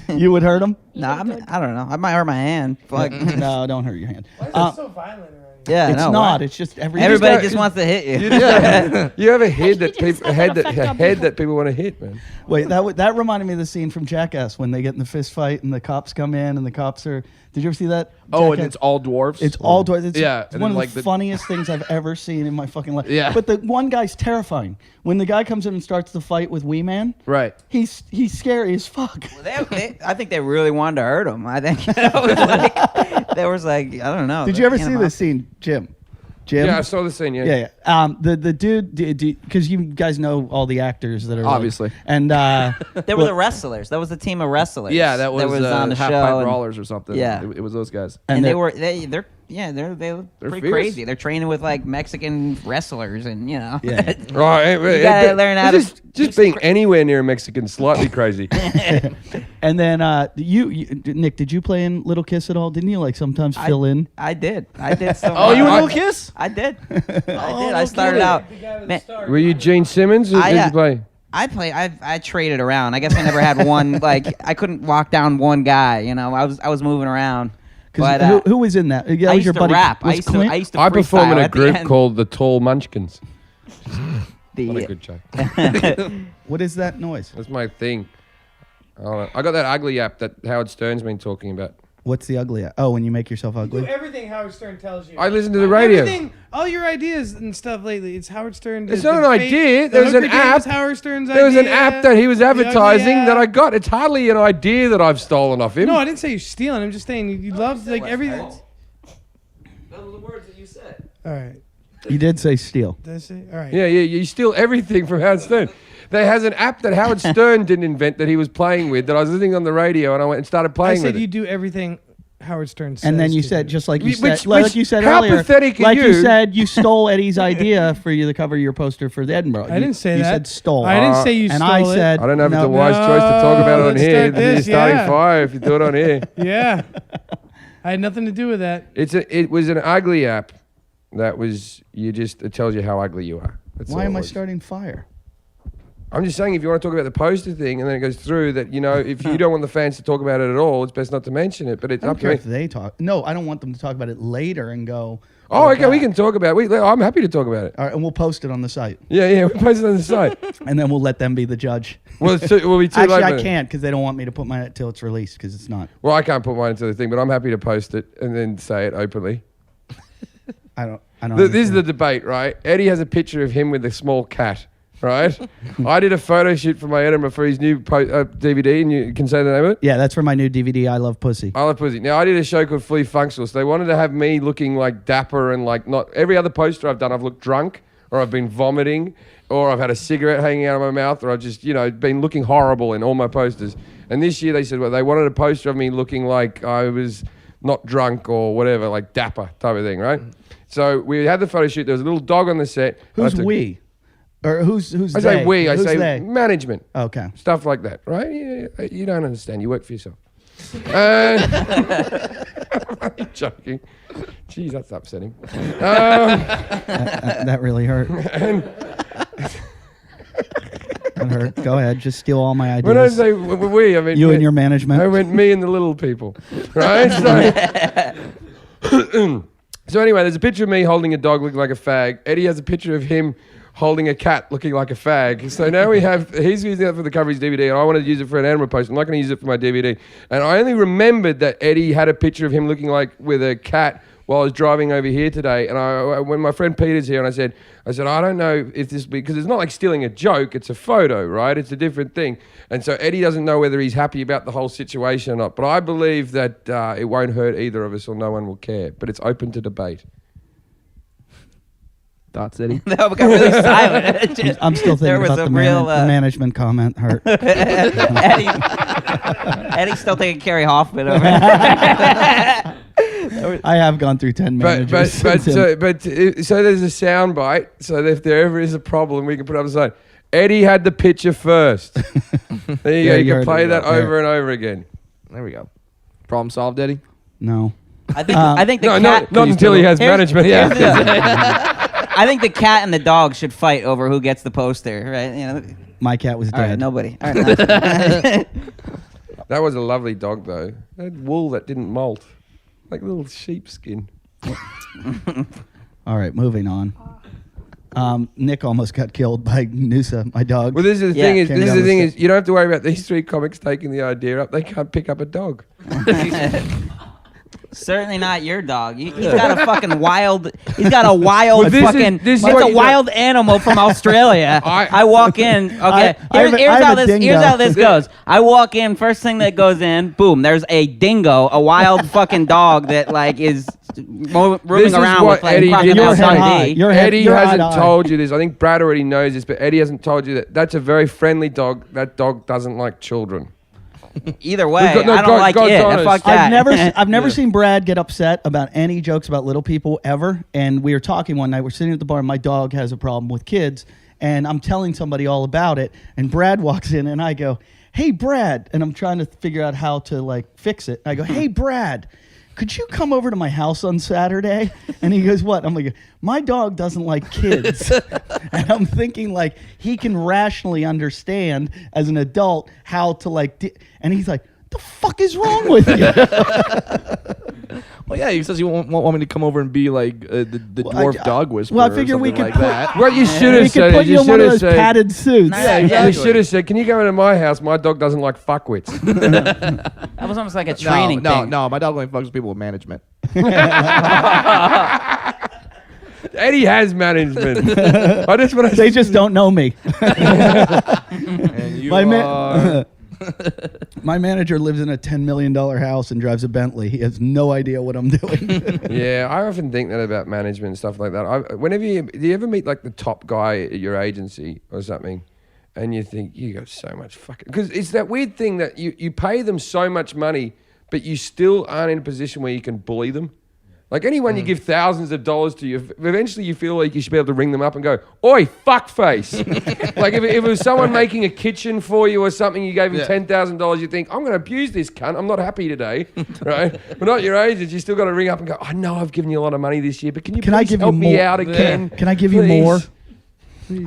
F: you.
A: You would hurt him?
F: No, I don't know. I might hurt my hand. Fuck.
A: No, don't hurt your hand.
G: Why is that so violent around here?
F: Yeah,
A: It's
F: no,
A: not.
F: why?
A: It's just
F: Everybody just wants to hit you.
B: You have a head that
E: He just
B: people
E: has that effect on people.
B: that people want to hit, man.
A: Wait, that reminded me of the scene from Jackass when they get in the fist fight and the cops come in and the cops are. Did you ever see that?
C: Oh, and
A: Jackass?
C: it's all dwarves.
A: It's all dwarves. It's
C: Yeah, and
A: one
C: then,
A: of the funniest things I've ever seen in my fucking life.
C: Yeah.
A: But the one guy's terrifying. When the guy comes in and starts the fight with Wee Man,
C: right.
A: he's scary as fuck.
F: I think they really wanted to hurt him. I think there was like I don't know.
A: Did you ever see this scene, Jim?
B: Yeah, I saw the scene.
A: Yeah. The dude, because you guys know all the actors that are
C: Obviously.
A: and
F: They were the wrestlers. That was the team of wrestlers.
C: Yeah, that was
F: on the
C: half
F: show.
C: pipe
F: and-
C: brawlers or something.
F: Yeah.
C: It was those guys.
F: And
A: they're
F: they're pretty
B: fierce.
F: crazy. They're training with like Mexican wrestlers, and you know.
A: Yeah.
B: Right.
F: You gotta learn how to.
B: Just being anywhere near a Mexican, slightly crazy.
A: And then you, Nick, did you play in Little Kiss at all? Didn't you like sometimes fill in?
F: I did. So
C: Oh, you were
B: I-
C: Little Kiss?
F: I did. I started out.
G: The guy with the
F: Man,
G: star.
B: Were you Gene Simmons? Or did
F: yeah.
B: you play?
F: I traded around. I guess I never had one. Like I couldn't lock down one guy. You know, I was moving around. But
A: Who was in that? That
F: I
A: was
F: used
A: your
F: to
A: buddy.
F: rap.
A: Was
F: I
A: Clint?
F: used to
B: I perform in
F: freestyle
B: a
F: at the
B: group
F: end.
B: called the Tall Munchkins.
F: The-
B: Not a good joke.
A: What is that noise?
B: That's my thing. I got that ugly app that Howard Stern's been talking about.
A: What's the ugly? Oh, when you make yourself
G: Do
A: ugly.
G: everything Howard Stern tells you.
B: I listen to the radio.
G: Everything, all your ideas and stuff lately. It's Howard Stern.
B: It's
G: the
B: not an
G: fake-
B: idea.
G: the
B: There was an
G: Hunger Games
B: app.
G: is Howard Stern's
B: There was an
G: idea.
B: app that he was
G: The ugly
B: advertising that I
G: app.
B: got. It's hardly an idea that I've stolen off him.
G: No, I didn't say you're stealing. I'm just saying you love like everything.
C: Those were the words that you said.
G: All right.
A: You did say steal.
G: Did I say? All right.
B: Yeah, you steal everything from Howard Stern. There has an app that Howard Stern didn't invent that he was playing with that I was listening on the radio and I went and started
G: I
B: playing
G: said
B: with
G: you
B: it.
G: do everything Howard Stern says.
A: And then you
G: to
A: said,
G: do.
A: just like you
B: Which-
A: said, like
B: which-
A: you said
B: how
A: earlier,
B: pathetic are
A: like you
B: you?
A: said, you stole Eddie's idea for you to cover your poster for the Edinburgh.
G: I didn't say
A: you
G: that.
A: said stole.
G: I didn't say you
A: and
G: stole
A: I
G: it.
A: said,
B: I don't know if it's
A: no,
B: a wise choice to talk about it on
G: let's
B: here.
G: start this,
B: You're starting
G: yeah.
B: fire if you do it on here.
G: Yeah. I had nothing to do with that.
B: It was an ugly app that was, it tells you how ugly you are. That's
A: Why
B: all
A: am
B: it
A: I
B: was.
A: starting fire?
B: I'm just saying, if you want to talk about the poster thing and then it goes through that, if you don't want the fans to talk about it at all, it's best not to mention it. But it's
A: I don't
B: up to
A: care
B: me.
A: if they talk. No, I don't want them to talk about it later and go.
B: Oh, okay, we
A: God."
B: can talk about it. I'm happy to talk about it.
A: All right, and we'll post it on the site,
B: Yeah, we post it on the site.
A: and then we'll let them be the judge.
B: Well, we'll be too
A: Actually,
B: late.
A: I
B: by-
A: can't because they don't want me to put mine till it's released because it's not.
B: Well, I can't put mine into the thing, but I'm happy to post it and then say it openly.
A: I don't.
B: This is the
A: understand.
B: debate, right? Eddie has a picture of him with a small cat, right? I did a photo shoot for my Edinburgh for his new DVD, and you can say the name of it?
A: Yeah, that's for my new DVD. I Love Pussy.
B: I Love Pussy. Now, I did a show called Fully Functional, so they wanted to have me looking like dapper and like not... Every other poster I've done, I've looked drunk, or I've been vomiting, or I've had a cigarette hanging out of my mouth, or I've just, been looking horrible in all my posters. And this year they said, well, they wanted a poster of me looking like I was not drunk or whatever, like dapper type of thing, right? So we had the photo shoot. There was a little dog on the set.
A: Who's we? Or who's
B: I say
A: they?
B: we. I
A: Who's
B: say
A: they?
B: management.
A: Okay.
B: Stuff like that, right? You don't understand. You work for yourself. I'm joking. Jeez, that's upsetting.
A: That really hurt. That hurt. Go ahead. Just steal all my ideas.
B: When I say we, I mean
A: You and your management.
B: I went me and the little people, right? So anyway, there's a picture of me holding a dog looking like a fag. Eddie has a picture of him holding a cat looking like a fag. So now he's using that for the cover of his DVD, and I wanted to use it for an Edinburgh post. I'm not going to use it for my DVD. And I only remembered that Eddie had a picture of him looking like with a cat while I was driving over here today. And when my friend Peter's here, and I said, I don't know if this, because it's not like stealing a joke, it's a photo, right? It's a different thing. And so Eddie doesn't know whether he's happy about the whole situation or not. But I believe that it won't hurt either of us, or no one will care. But it's open to debate.
C: Thoughts, Eddie?
F: No, we got really silent.
A: I'm still
F: There
A: thinking
F: was
A: about
F: a
A: the,
F: real,
A: the management comment. Hurt.
F: Eddie's still taking Carrie Hoffman over.
A: I have gone through 10 managers.
B: So there's a sound bite. So if there ever is a problem, we can put it up the side. Eddie had the picture first. There you go. You can play that over and over again.
C: There we go. Problem solved, Eddie?
A: No.
F: I think the
B: No,
F: cat.
B: not until he has management.
F: Here's I think the cat and the dog should fight over who gets the poster, right? You know.
A: My cat was
F: All right,
A: dead.
F: nobody. All right, nice.
B: That was a lovely dog, though. It had wool that didn't molt, like little sheepskin.
A: All right, moving on. Nick almost got killed by Noosa, my dog.
B: Well, this is the
F: Yeah.
B: thing. Is
A: Came
B: this is
A: down
B: the
A: the
B: thing
A: stairs.
B: is you don't have to worry about these three comics taking the idea up. They can't pick up a dog.
F: Certainly not your dog. He's got a fucking wild. He's got a wild
B: Well, this is-
F: fucking.
B: this is
F: It's
B: what
F: a
B: you
F: wild animal from Australia. I walk in. Okay,
A: I
F: here's,
A: have
F: here's
A: a
F: how this.
A: dingo.
F: Here's how this goes. I walk in. First thing that goes in, boom. There's a dingo, a wild fucking dog that like is roaming
B: This is
F: around
B: what
F: with like
B: Eddie
F: crossing
B: did.
A: You're
F: out
A: head high.
F: Dundee.
A: You're head-
B: Eddie
A: you're
B: hasn't
A: eye-to-eye.
B: told you this. I think Brad already knows this, but Eddie hasn't told you that that's a very friendly dog. That dog doesn't like children.
F: Either way,
B: We've got- no,
F: I don't
B: God-
F: like
B: God's
F: it.
B: honest.
F: Fuck that.
A: I've never seen Brad get upset about any jokes about little people ever. And we were talking one night. We're sitting at the bar. And my dog has a problem with kids, and I'm telling somebody all about it. And Brad walks in, and I go, "Hey, Brad," and I'm trying to figure out how to like fix it. I go, "Hey, Brad, could you come over to my house on Saturday?" And he goes, "What?" I'm like, "My dog doesn't like kids." And I'm thinking like he can rationally understand as an adult how to like, and he's like, "The fuck is wrong with you?"
C: Well, yeah, he says he won't want me to come over and be like the dwarf dog whisperer.
A: well, I figure
C: or
A: we
C: something
A: could
C: like
A: put-
C: that.
B: What you should
A: We
B: have
A: could
B: said
A: put
B: is
A: you
B: you
A: in one
B: should
A: of
B: have
A: those
B: said.
A: padded suits.
F: Yeah,
B: You should have said, "Can you come into my house? My dog doesn't like fuckwits."
F: That was almost like a training
C: no,
F: thing.
C: no, my dog only fucks with people with management.
B: Eddie has management. I just want to.
A: They just don't know me.
C: And you
A: My
C: are...
A: My manager lives in a $10 million house and drives a Bentley. He has no idea what I'm doing.
B: Yeah, I often think that about management and stuff like that. Do you ever meet like the top guy at your agency or something, and you think you got so much fucking, because it's that weird thing that you pay them so much money, but you still aren't in a position where you can bully them. Like anyone you give thousands of dollars to, eventually you feel like you should be able to ring them up and go, "Oi, fuckface!" Like if it was someone making a kitchen for you or something, you gave him $10,000, you think, "I'm going to abuse this cunt. I'm not happy today," right? But not your agent. You still got to ring up and go, "I know I've given you a lot of money this year, but can you
A: I
B: please
A: give
B: help
A: you
B: me
A: more?
B: out again?
A: Can I give you
B: Please?"
A: more?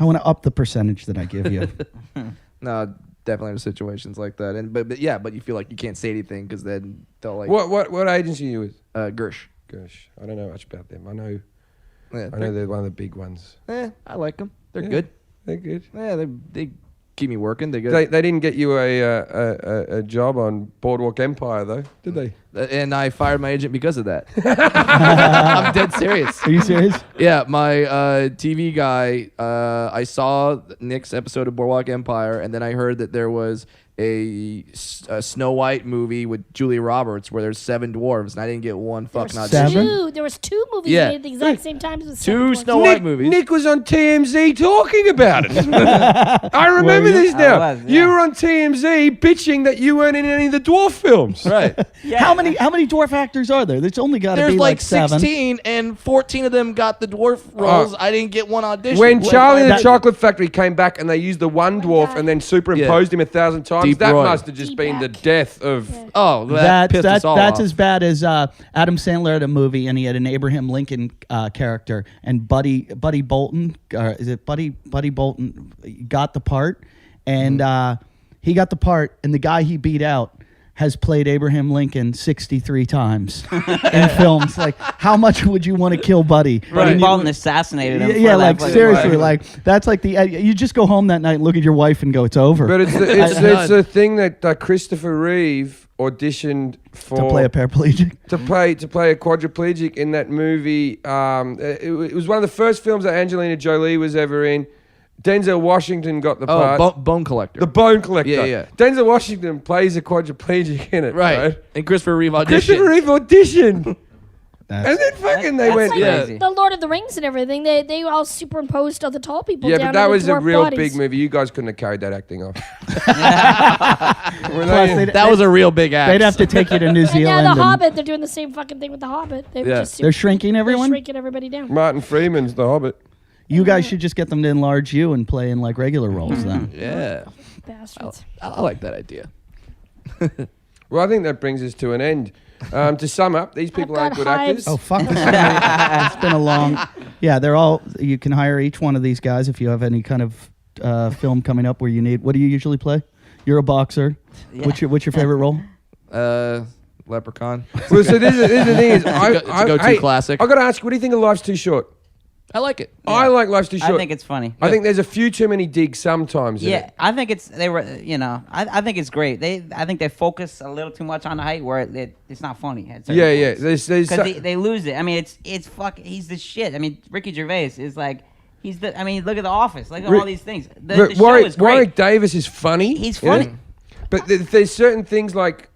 A: I want to up the percentage that I give you.
C: No, definitely in situations like that. And but you feel like you can't say anything because then they'll like
B: What agency are you with?
C: Gersh.
B: Gosh, I don't know much about them. I know
C: Yeah,
B: they're one of the big ones.
C: I like them. They're
B: Yeah.
C: good.
B: They're good.
C: Yeah, they keep me working. They're good.
B: They didn't get you a job on Boardwalk Empire though, did they?
C: And I fired my agent because of that. I'm dead serious.
A: Are you serious?
C: Yeah, my TV guy, I saw Nick's episode of Boardwalk Empire, and then I heard that there was a Snow White movie with Julia Roberts where there's 7 dwarves, and I didn't get one fucking audition.
E: There was 2 movies
C: Yeah.
E: made at the exact same time. As the
C: 2
E: second
C: Snow
E: one.
C: White movies.
B: Nick was on TMZ talking about it. I remember this now.
F: I was, yeah.
B: You were on TMZ bitching that you weren't in any of the dwarf films.
C: Right.
F: Yeah.
A: How many dwarf actors are there? There's only got to
C: There's
A: be
C: like
A: 7.
C: 16, and 14 of them got the dwarf roles. I didn't get one audition.
B: When Charlie and the
A: that-
B: Chocolate Factory came back and they used the one dwarf and then superimposed him 1,000 times,
C: Deep
B: that
C: Roy.
B: must have just been the death of.
C: Oh, that pissed us all
A: That's
C: off.
A: as bad as Adam Sandler had a movie and he had an Abraham Lincoln character and Buddy Bolton is it Buddy Bolton got the part and he got the part and the guy he beat out has played Abraham Lincoln 63 times in films. Like, how much would you want to kill Buddy?
F: Buddy
A: And
F: Bolton assassinated him.
A: yeah,
F: for
A: like
F: that,
A: seriously, like that's like the you just go home that night and look at your wife and go, it's over.
B: But it's a thing that Christopher Reeve auditioned for
A: to play a paraplegic.
B: to play a quadriplegic in that movie. It was one of the first films that Angelina Jolie was ever in. Denzel Washington got the part.
C: Bone Collector.
B: The Bone Collector.
C: Yeah.
B: Denzel Washington plays a quadriplegic in it.
C: Right. And Christopher Reeve auditioned.
B: Christopher Reeve auditioned. And then fucking they
F: That's
B: went.
E: Like
F: crazy.
E: the Lord of the Rings and everything. They all superimposed other tall people.
B: Yeah,
E: down
B: but
E: to
B: that
E: the
B: was a
E: dwarf
B: real
E: bodies.
B: big movie. You guys couldn't have carried that acting off.
C: That was a real big act.
A: They'd have to take you to New
E: And
A: Zealand.
E: now
A: and
E: the Hobbit, they're doing the same fucking thing with the Hobbit.
A: they're shrinking
E: they're
A: everyone.
E: shrinking everybody down.
B: Martin Freeman's The Hobbit.
A: You guys should just get them to enlarge you and play in like regular roles then.
C: Yeah.
E: Bastards.
C: I like that idea.
B: Well, I think that brings us to an end. To sum up, these people aren't good actors.
A: Oh, fuck. It's been a long... Yeah, they're all... You can hire each one of these guys if you have any kind of film coming up where you need... What do you usually play? You're a boxer. Yeah. What's your favorite role?
C: Leprechaun.
B: Well, so this is the thing is...
C: It's a go-to classic.
B: I got to ask you, what do you think of Life's Too Short?
C: I like it.
B: Yeah. I like Life's Too Short.
F: I think it's funny.
B: I think there's a few too many digs sometimes.
F: Yeah, I think I think it's great. I think they focus a little too much on the height where it's not funny.
B: Yeah.
F: Because they lose it. I mean, it's fucking. He's the shit. I mean, Ricky Gervais is like. Look at The Office. Look at all these things. The show is great.
B: Warwick Davis is funny.
F: He's funny.
B: Yeah? But there's certain things like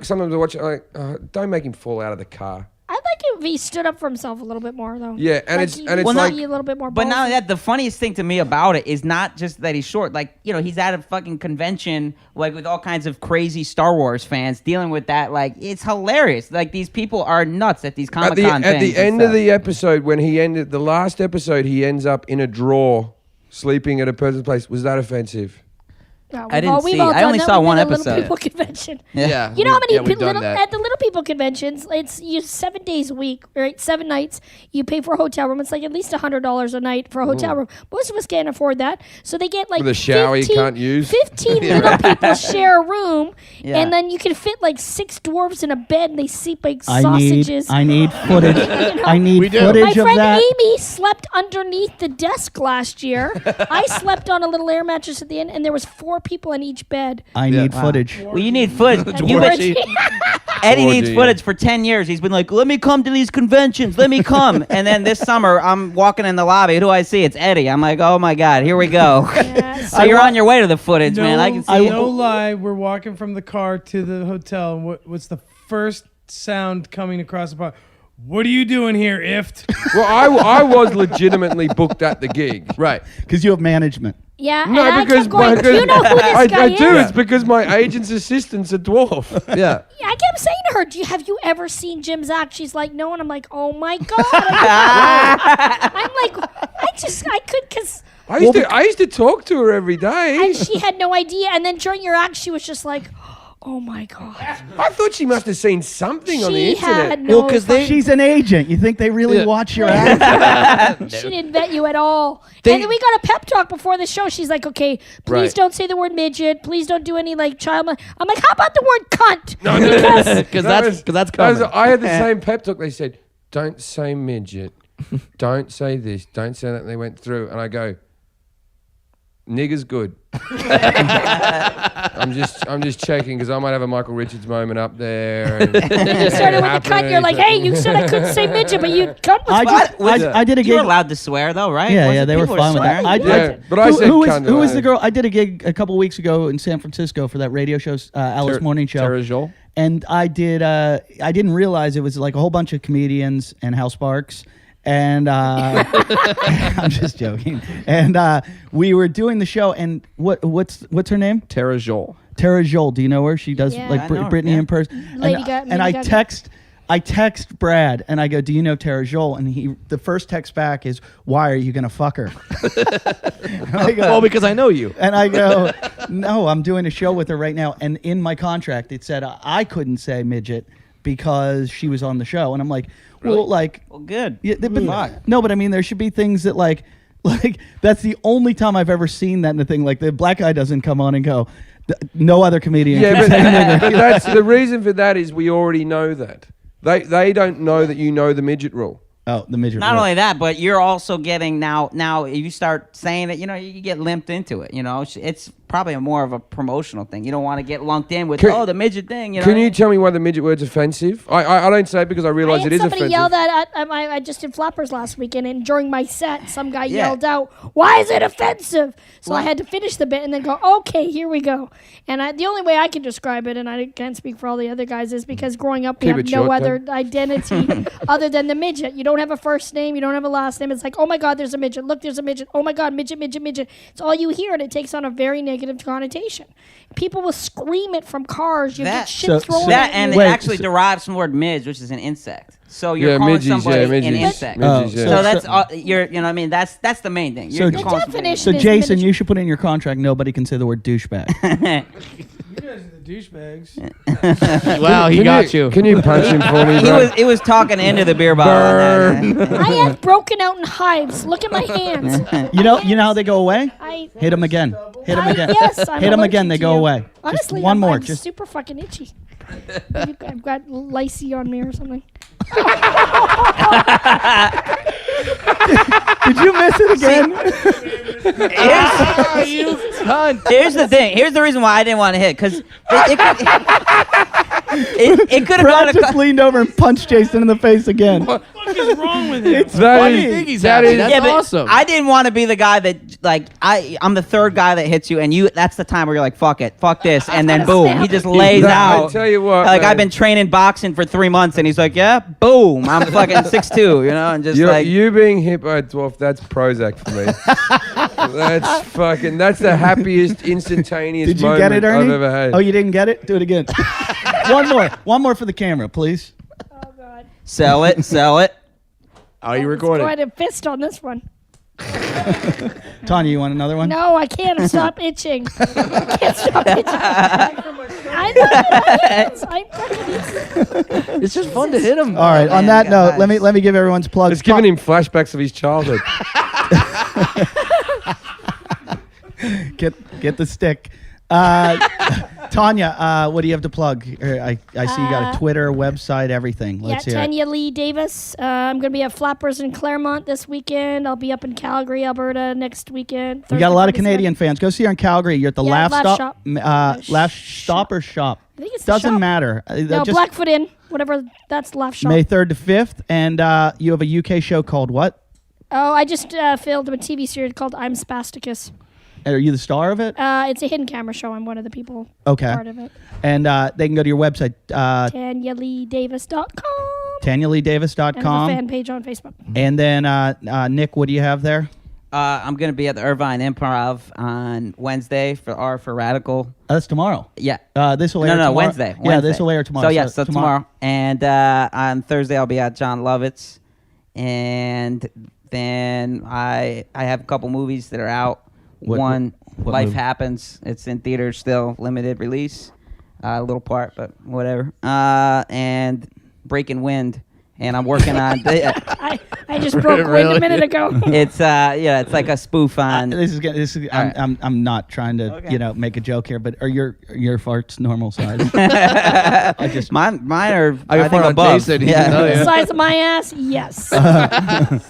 B: sometimes I watch it, like, don't make him fall out of the car.
E: I like it if he stood up for himself a little bit more, though.
B: Yeah, and
E: like
B: it's
E: well,
B: like
E: a little bit more.
F: But
E: ballsy.
F: not only that, the funniest thing to me about it is not just that he's short. Like, he's at a fucking convention, like with all kinds of crazy Star Wars fans dealing with that. Like, it's hilarious. Like, these people are nuts at these Comic-Con things.
B: At the end of the episode, when the last episode, he ends up in a drawer sleeping at a person's place. Was that offensive?
E: Yeah,
F: I didn't see. I only saw one episode.
E: Little People Convention.
C: Yeah.
E: You know how many
C: we've done that.
E: at the Little People Conventions? It's 7 days a week, right? 7 nights. You pay for a hotel room. It's like at least $100 a night for a hotel room. Most of us can't afford that, so they get like
B: with a shower
E: 15,
B: you can't use.
E: 15 little people share a room,
F: Yeah.
E: and then you can fit like 6 dwarves in a bed, and they sleep like sausages.
A: I need footage. I need
E: My
A: footage of
E: friend
A: that.
E: Amy slept underneath the desk last year. I slept on a little air mattress at the end, and there was 4 people in each bed.
A: I need footage.
F: Well, you need footage.
E: Orgy.
F: Eddie needs
B: Orgy,
F: footage for 10 years. He's been like, let me come to these conventions. Let me come. And then this summer, I'm walking in the lobby. Who do I see? It's Eddie. I'm like, oh, my God. Here we go.
E: Yeah,
F: So you're on your way to the footage, man. I can see
G: No lie. We're walking from the car to the hotel. And what's the first sound coming across the pod? What are you doing here, Ift?
B: Well, I was legitimately booked at the gig.
C: Right.
A: Because you have management.
E: Yeah,
B: No,
E: and
B: because
E: I kept going, do you know who this
B: I
E: guy
B: do.
E: is?
B: It's because my agent's assistant's a dwarf.
C: Yeah.
E: Yeah, I kept saying to her, have you ever seen Jim's act? She's like, no. And I'm like, oh, my God. I'm like, I could, because...
B: I used to talk to her every day.
E: And she had no idea. And then during your act, she was just like, oh, my God.
B: I thought she must have seen something on the
E: She
B: internet.
E: had no...
A: She's an agent. You think they really watch your act?
E: She didn't vet you at all. And then we got a pep talk before the show. She's like, okay, please don't say the word midget. Please don't do any, like, child... I'm like, how about the word cunt?
B: No,
C: Because that's coming.
B: I had the same pep talk. They said, don't say midget. Don't say this. Don't say that. And they went through. And I go, nigger's good. I'm just checking because I might have a Michael Richards moment up there. And
E: You started with the cunt. You're like, hey, you said I couldn't say midget, but you cunt was fine.
A: I did a gig.
F: You're allowed to swear, though, right?
A: Yeah, they were
F: People
A: fine with that.
F: swearing?
B: But I said cunt.
A: Who was the girl? I did a gig a couple weeks ago in San Francisco for that radio show, Alice Morning Show.
C: Tara Joel?
A: And I didn't realize it was like a whole bunch of comedians and Hal Sparks. And I'm just joking. And we were doing the show, and what's her name?
C: Tara Joel.
A: Tara Joel. Do you know her? She does
E: Yeah.
A: like
F: I know her,
A: Britney
F: yeah.
A: in person.
E: Lady
A: And,
E: Gaga-
A: and
E: Lady
A: I
E: Gaga.
A: text Brad, and I go, "Do you know Tara Joel?" And the first text back is, "Why are you gonna fuck her?" And I go,
C: Well, because I know you.
A: and I go, "No, I'm doing a show with her right now." And in my contract, it said I couldn't say midget because she was on the show. And I'm like, well, like,
F: Well, good.
A: yeah, no, but I mean, there should be things that like that's the only time I've ever seen that in a thing. Like the black guy doesn't come on and go, no other comedian.
B: Yeah,
A: can say nigger."
B: but that's the reason for that is we already know that. They don't know that you know the midget rule.
A: Oh, the midget.
F: Not
A: rule.
F: only that, but you're also getting now if you start saying it, you get limped into it. It's probably more of a promotional thing. You don't want to get lumped in with the midget thing.
B: Can you tell me why the midget word's offensive? I don't say it because I realize it is
E: Somebody
B: offensive.
E: yelled at I just did Flappers last weekend, and during my set, some guy yelled out, "Why is it offensive?" So I had to finish the bit and then go, "Okay, here we go." And the only way I can describe it, and I can't speak for all the other guys, is because growing up we
B: Keep
E: have
B: it
E: no
B: short,
E: other
B: then.
E: identity other than the midget. You don't have a first name, you don't have a last name. It's like, oh my God, there's a midget. Look, there's a midget. Oh my God, midget, midget, midget. It's all you hear, and it takes on a very negative connotation. People will scream it from cars. You get shit thrown
F: that,
E: at
F: and
E: you.
F: it actually derives from the word midge, which is an insect. So you're calling
B: midges,
F: somebody
B: midges.
F: an insect.
B: Midges, yeah.
F: So that's you know what I mean. That's the main thing.
A: So
F: You're
A: the
F: calling somebody an
E: definition
A: So
E: is
A: Jason,
E: midget.
A: you should put in your contract nobody can say the word douchebag.
G: You guys are the Douchebags.
C: Wow, he got you.
B: Can you punch him for me, bro?
F: He was talking into the beer bottle. on that.
E: I have broken out in hives. Look at my hands.
A: You know how they go away?
E: I
A: Hit them again. Hit them again.
E: Yes, I'm
A: Hit them again.
E: allergic
A: They
E: to
A: go
E: you.
A: away.
E: Honestly,
A: just one more.
E: I'm
A: Just
E: super fucking itchy. I've got lycee on me or something.
A: did you miss it again?
F: Here's the thing. Here's the reason why I didn't want to hit, because it could have gone
A: Brad just leaned over and punched Jason in the face again.
G: What the fuck is wrong with him?
A: It's
B: That
A: funny.
B: is-
C: I think he's
B: that
C: happy.
B: is-
C: That's
F: Yeah, but
C: awesome.
F: I didn't want to be the guy that, like, I'm the third guy that hits you, and that's the time where you're like, fuck it, fuck this, and then boom, he just lays
B: I'll
F: out.
B: tell you what,
F: Like,
B: man.
F: I've been training boxing for 3 months, and he's like, yeah, boom, I'm fucking 6'2", and just
B: You being hit by a dwarf, that's Prozac for me. That's the happiest instantaneous
A: Did you
B: moment
A: get it, Ernie?
B: I've ever had.
A: Oh, you didn't get it? Do it again. One more for the camera, please.
E: Oh God.
F: sell it.
C: Are you
E: It's
C: recording?
E: quite a fist on this one.
A: Tanya, you want another one?
E: No, I can't stop itching. I can't stop itching. I know it is. I'm fucking
C: It's just fun to hit him.
A: All right. On
F: man,
A: that note,
F: guys.
A: let me give everyone's plugs.
B: It's giving him flashbacks of his childhood.
A: Get the stick. Tanya, what do you have to plug? I see you got a Twitter, website, everything. Let's hear it.
E: Tanya Lee Davis. I'm going to be at Flappers in Claremont this weekend. I'll be up in Calgary, Alberta next weekend.
A: We got a lot of
E: Thursday,
A: Canadian fans. Go see her in Calgary. You're at the
E: Yeah,
A: Laugh
E: Laugh
A: Stop.
E: Shop.
A: Laugh Stop or Shop?
E: I think it's the
A: Doesn't
E: shop.
A: matter.
E: No,
A: Just
E: Blackfoot Inn. Whatever. That's Laugh Shop.
A: May 3rd to 5th. And you have a UK show called what?
E: Oh, I just filmed a TV series called I'm Spasticus.
A: Are you the star of it?
E: It's a hidden camera show. I'm one of the people part of it.
A: And they can go to your website,
E: TanyaLeeDavis.com.
A: TanyaLeeDavis.com.
E: And the fan page on Facebook.
A: And then, Nick, what do you have there?
F: I'm gonna be at the Irvine Improv on Wednesday for Radical.
A: That's tomorrow.
F: Yeah.
A: This will air tomorrow.
F: Wednesday.
A: Yeah, this will air tomorrow.
F: So yes, so tomorrow. And on Thursday I'll be at John Lovett's, and then I have a couple movies that are out.
A: What
F: Life
A: movie?
F: Happens. It's in theaters still, limited release, a little part, but whatever. And Breaking Wind, and I'm working on.
E: I just broke wind a minute ago.
F: It's it's like a spoof on.
A: This is
F: All right.
A: I'm not trying to
F: Okay.
A: make a joke here, but are your farts normal size? I just
F: Mine are
C: I can
F: think
C: fart on
F: above.
C: Jason, he can tell
E: The
C: you.
E: size of my ass? Yes.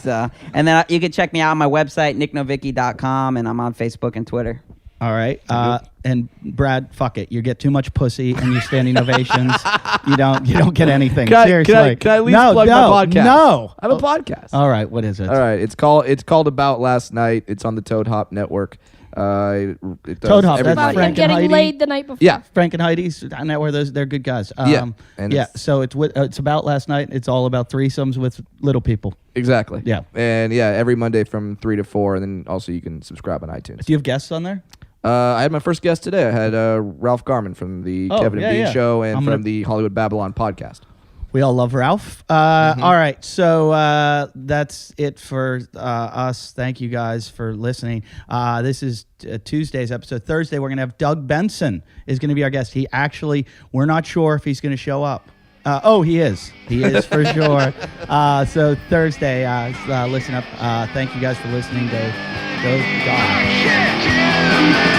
F: So, and then you can check me out on my website, nicknovicki.com, and I'm on Facebook and Twitter.
A: all right. And Brad, fuck it. You get too much pussy and you standing ovations. You don't get anything. Seriously.
C: Can I at least
A: no,
C: plug
A: no,
C: my podcast?
A: No.
C: I have a podcast.
A: All right. What is it?
C: All right, it's called About Last Night. It's on the Toad Hop Network. It does
A: Toad Hop,
C: every
A: that's
E: About
C: Monday.
A: Frank
E: him
A: and
E: getting
A: Heidi.
E: laid the night before.
C: Yeah,
A: Frank and Heidi's on that where they're good guys.
C: Yeah, and
A: yeah.
C: it's-
A: So it's about last night. It's all about threesomes with little people.
C: exactly.
A: Yeah.
C: And yeah, every Monday from 3 to 4, and then also you can subscribe on iTunes.
A: Do you have guests on there?
C: I had my first guest today. I had Ralph Garman from the
A: Oh,
C: Kevin
A: yeah,
C: and Bean
A: yeah.
C: Show and
A: I'm
C: from
A: gonna-
C: the Hollywood Babylon podcast.
A: We all love Ralph. All right, so that's it for us. Thank you guys for listening. This is Tuesday's episode. Thursday, we're going to have Doug Benson is going to be our guest. We're not sure if he's going to show up. He is. He is for sure. So Thursday, listen up. Thank you guys for listening. Go Dogs.